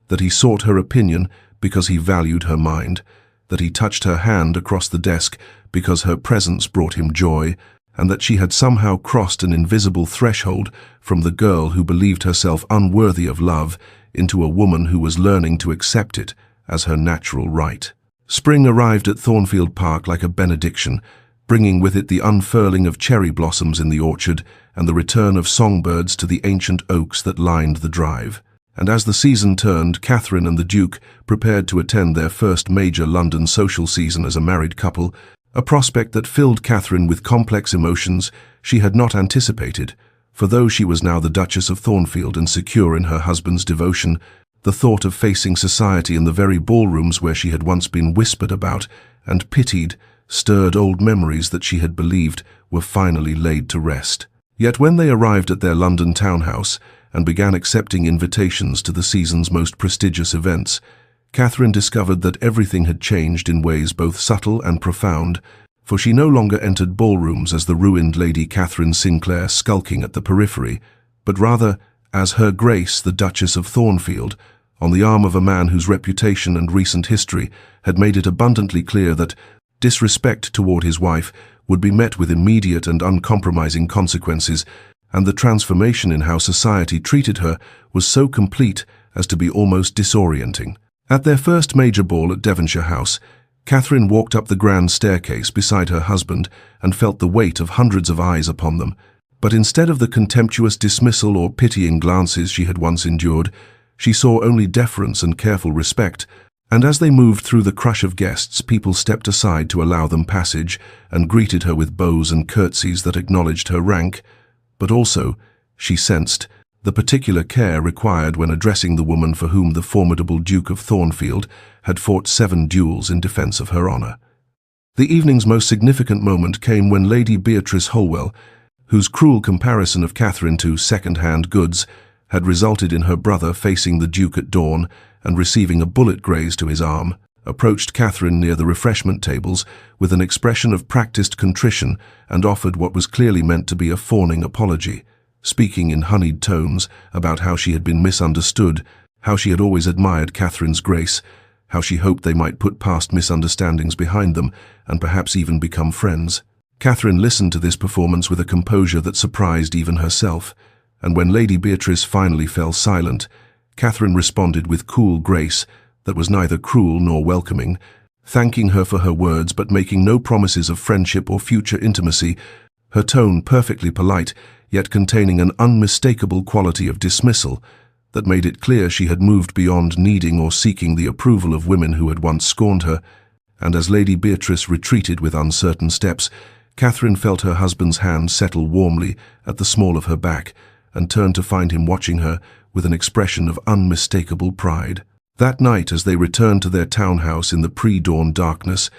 that he sought her opinion because he valued her mind, that he touched her hand across the desk because her presence brought him joy, and that she had somehow crossed an invisible threshold from the girl who believed herself unworthy of love into a woman who was learning to accept it as her natural right. Spring arrived at Thornfield Park like a benediction, bringing with it the unfurling of cherry blossoms in the orchard and the return of songbirds to the ancient oaks that lined the drive. And as the season turned, Catherine and the Duke prepared to attend their first major London social season as a married couple, a prospect that filled Catherine with complex emotions she had not anticipated, for though she was now the Duchess of Thornfield and secure in her husband's devotion, the thought of facing society in the very ballrooms where she had once been whispered about and pitied stirred old memories that she had believed were finally laid to rest. Yet when they arrived at their London townhouse and began accepting invitations to the season's most prestigious events, Catherine discovered that everything had changed in ways both subtle and profound, for she no longer entered ballrooms as the ruined Lady Catherine Sinclair skulking at the periphery, but rather as Her Grace the Duchess of Thornfield, on the arm of a man whose reputation and recent history had made it abundantly clear that disrespect toward his wife would be met with immediate and uncompromising consequences, and the transformation in how society treated her was so complete as to be almost disorienting. At their first major ball at Devonshire House, Catherine walked up the grand staircase beside her husband and felt the weight of hundreds of eyes upon them. But instead of the contemptuous dismissal or pitying glances she had once endured, she saw only deference and careful respect, and as they moved through the crush of guests, people stepped aside to allow them passage and greeted her with bows and curtsies that acknowledged her rank. But also, she sensed, the particular care required when addressing the woman for whom the formidable Duke of Thornfield had fought 7 duels in defense of her honor. The evening's most significant moment came when Lady Beatrice Holwell, whose cruel comparison of Catherine to second-hand goods had resulted in her brother facing the Duke at dawn and receiving a bullet graze to his arm, approached Catherine near the refreshment tables with an expression of practiced contrition and offered what was clearly meant to be a fawning apology, speaking in honeyed tones about how she had been misunderstood, how she had always admired Catherine's grace, how she hoped they might put past misunderstandings behind them and perhaps even become friends. Catherine listened to this performance with a composure that surprised even herself, and when Lady Beatrice finally fell silent, Catherine responded with cool grace that was neither cruel nor welcoming, thanking her for her words but making no promises of friendship or future intimacy, her tone perfectly polite, yet containing an unmistakable quality of dismissal that made it clear she had moved beyond needing or seeking the approval of women who had once scorned her. And as Lady Beatrice retreated with uncertain steps, Catherine felt her husband's hand settle warmly at the small of her back and turned to find him watching her with an expression of unmistakable pride. That night, as they returned to their townhouse in the pre-dawn darkness,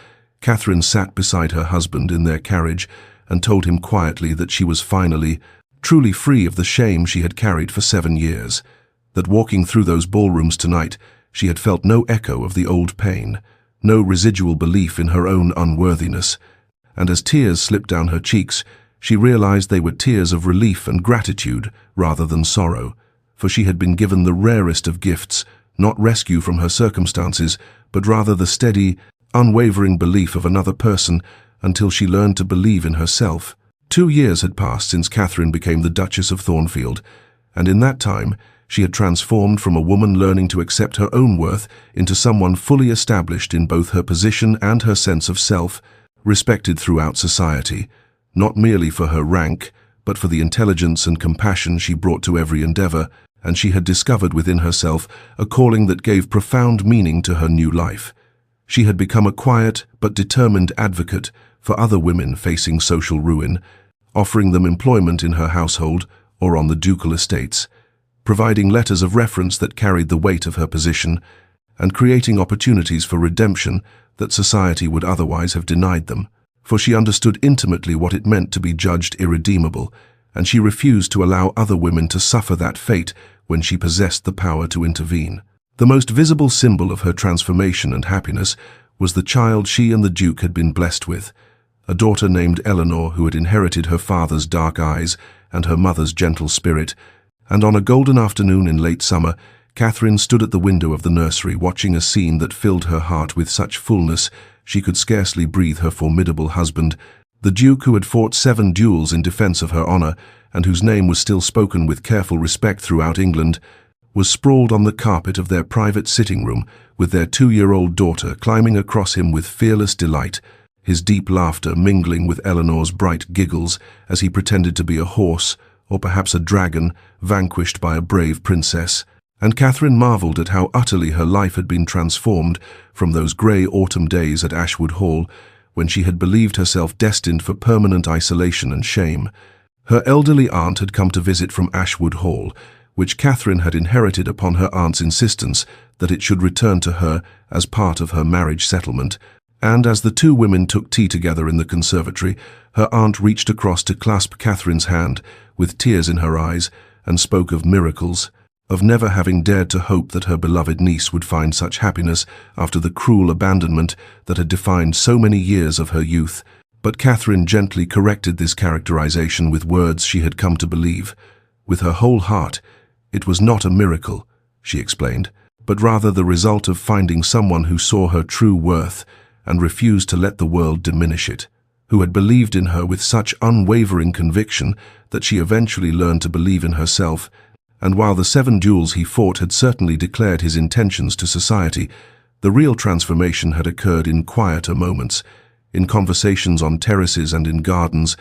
Catherine sat beside her husband in their carriage and told him quietly that she was finally, truly free of the shame she had carried for 7 years, that walking through those ballrooms tonight, she had felt no echo of the old pain, no residual belief in her own unworthiness, and as tears slipped down her cheeks, she realized they were tears of relief and gratitude rather than sorrow, for she had been given the rarest of gifts, not rescue from her circumstances, but rather the steady, unwavering belief of another person until she learned to believe in herself. 2 years had passed since Catherine became the Duchess of Thornfield, and in that time she had transformed from a woman learning to accept her own worth into someone fully established in both her position and her sense of self, respected throughout society, not merely for her rank, but for the intelligence and compassion she brought to every endeavor, and she had discovered within herself a calling that gave profound meaning to her new life. She had become a quiet but determined advocate for other women facing social ruin, offering them employment in her household or on the ducal estates, providing letters of reference that carried the weight of her position, and creating opportunities for redemption that society would otherwise have denied them. For she understood intimately what it meant to be judged irredeemable, and she refused to allow other women to suffer that fate when she possessed the power to intervene. The most visible symbol of her transformation and happiness was the child she and the Duke had been blessed with, a daughter named Eleanor who had inherited her father's dark eyes and her mother's gentle spirit. And on a golden afternoon in late summer, Catherine stood at the window of the nursery watching a scene that filled her heart with such fullness she could scarcely breathe. Her formidable husband, the Duke who had fought 7 duels in defense of her honor and whose name was still spoken with careful respect throughout England, was sprawled on the carpet of their private sitting room with their 2-year-old daughter climbing across him with fearless delight, his deep laughter mingling with Eleanor's bright giggles as he pretended to be a horse, or perhaps a dragon, vanquished by a brave princess. And Catherine marveled at how utterly her life had been transformed from those grey autumn days at Ashwood Hall, when she had believed herself destined for permanent isolation and shame. Her elderly aunt had come to visit from Ashwood Hall, which Catherine had inherited upon her aunt's insistence that it should return to her as part of her marriage settlement. And as the 2 women took tea together in the conservatory, her aunt reached across to clasp Catherine's hand, with tears in her eyes, and spoke of miracles, of never having dared to hope that her beloved niece would find such happiness after the cruel abandonment that had defined so many years of her youth. But Catherine gently corrected this characterization with words she had come to believe. With her whole heart, it was not a miracle, she explained, but rather the result of finding someone who saw her true worth and refused to let the world diminish it, who had believed in her with such unwavering conviction that she eventually learned to believe in herself. And while the 7 duels he fought had certainly declared his intentions to society, the real transformation had occurred in quieter moments, in conversations on terraces and in gardens,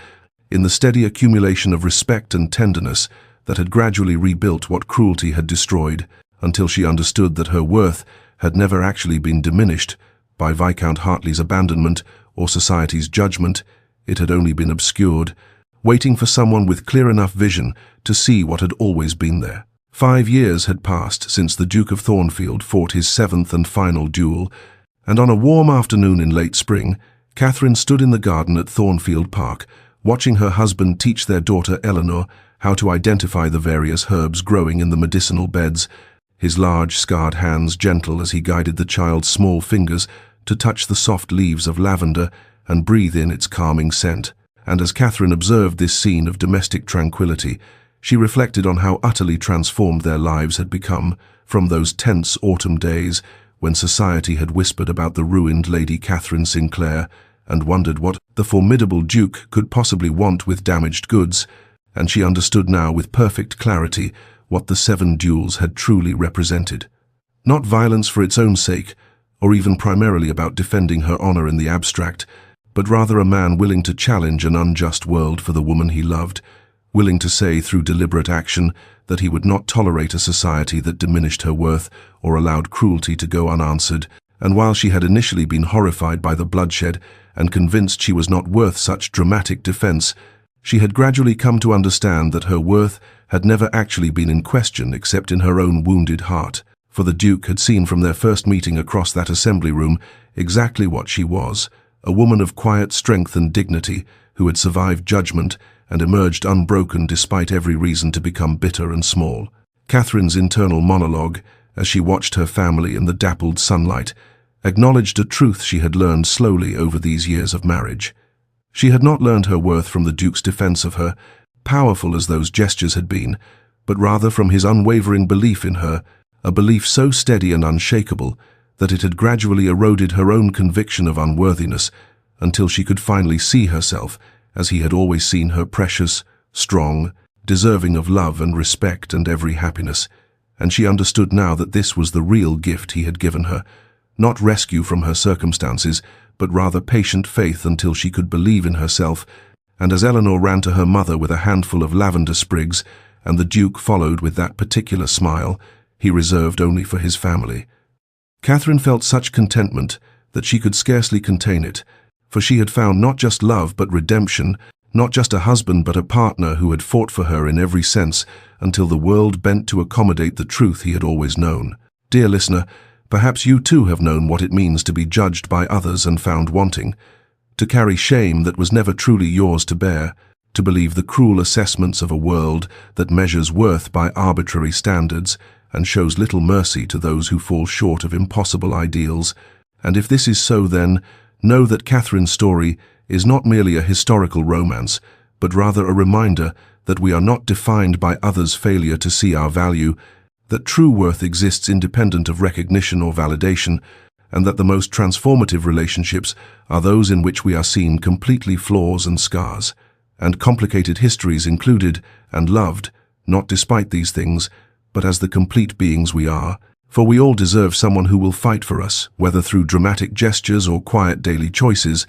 in the steady accumulation of respect and tenderness that had gradually rebuilt what cruelty had destroyed, until she understood that her worth had never actually been diminished by Viscount Hartley's abandonment or society's judgment. It had only been obscured, waiting for someone with clear enough vision to see what had always been there. 5 years had passed since the Duke of Thornfield fought his 7th and final duel, and on a warm afternoon in late spring, Catherine stood in the garden at Thornfield Park, watching her husband teach their daughter Eleanor how to identify the various herbs growing in the medicinal beds, his large, scarred hands gentle as he guided the child's small fingers to touch the soft leaves of lavender and breathe in its calming scent. And as Catherine observed this scene of domestic tranquility, she reflected on how utterly transformed their lives had become from those tense autumn days when society had whispered about the ruined Lady Catherine Sinclair and wondered what the formidable Duke could possibly want with damaged goods, and she understood now with perfect clarity what the 7 duels had truly represented. Not violence for its own sake, or even primarily about defending her honor in the abstract, but rather a man willing to challenge an unjust world for the woman he loved, willing to say through deliberate action that he would not tolerate a society that diminished her worth or allowed cruelty to go unanswered. And while she had initially been horrified by the bloodshed and convinced she was not worth such dramatic defense, she had gradually come to understand that her worth had never actually been in question except in her own wounded heart. For the Duke had seen from their first meeting across that assembly room exactly what she was, a woman of quiet strength and dignity who had survived judgment and emerged unbroken despite every reason to become bitter and small. Catherine's internal monologue, as she watched her family in the dappled sunlight, acknowledged a truth she had learned slowly over these years of marriage. She had not learned her worth from the Duke's defense of her, powerful as those gestures had been, but rather from his unwavering belief in her, a belief so steady and unshakable that it had gradually eroded her own conviction of unworthiness until she could finally see herself as he had always seen her, precious, strong, deserving of love and respect and every happiness. And she understood now that this was the real gift he had given her, not rescue from her circumstances, but rather patient faith until she could believe in herself. And as Eleanor ran to her mother with a handful of lavender sprigs, and the Duke followed with that particular smile he reserved only for his family, Catherine felt such contentment that she could scarcely contain it, for she had found not just love but redemption, not just a husband but a partner who had fought for her in every sense until the world bent to accommodate the truth he had always known. Dear listener, Perhaps you too have known what it means to be judged by others and found wanting, to carry shame that was never truly yours to bear, to believe the cruel assessments of a world that measures worth by arbitrary standards and shows little mercy to those who fall short of impossible ideals. And if this is so, then know that Catherine's story is not merely a historical romance, but rather a reminder that we are not defined by others' failure to see our value, that true worth exists independent of recognition or validation, and that the most transformative relationships are those in which we are seen completely flaws and scars, and complicated histories included, and loved, not despite these things, but as the complete beings we are. For we all deserve someone who will fight for us, whether through dramatic gestures or quiet daily choices,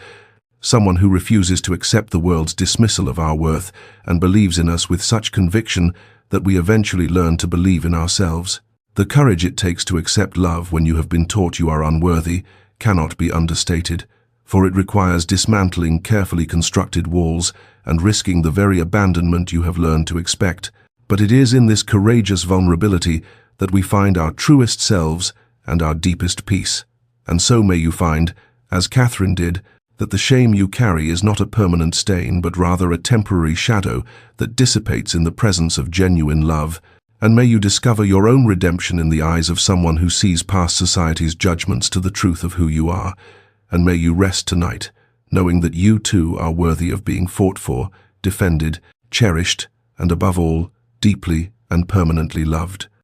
someone who refuses to accept the world's dismissal of our worth and believes in us with such conviction that we eventually learn to believe in ourselves. The courage it takes to accept love when you have been taught you are unworthy cannot be understated, for it requires dismantling carefully constructed walls and risking the very abandonment you have learned to expect. But it is in this courageous vulnerability that we find our truest selves and our deepest peace. And so may you find, as Catherine did, that the shame you carry is not a permanent stain, but rather a temporary shadow that dissipates in the presence of genuine love. And may you discover your own redemption in the eyes of someone who sees past society's judgments to the truth of who you are. And may you rest tonight, knowing that you too are worthy of being fought for, defended, cherished, and above all, deeply and permanently loved.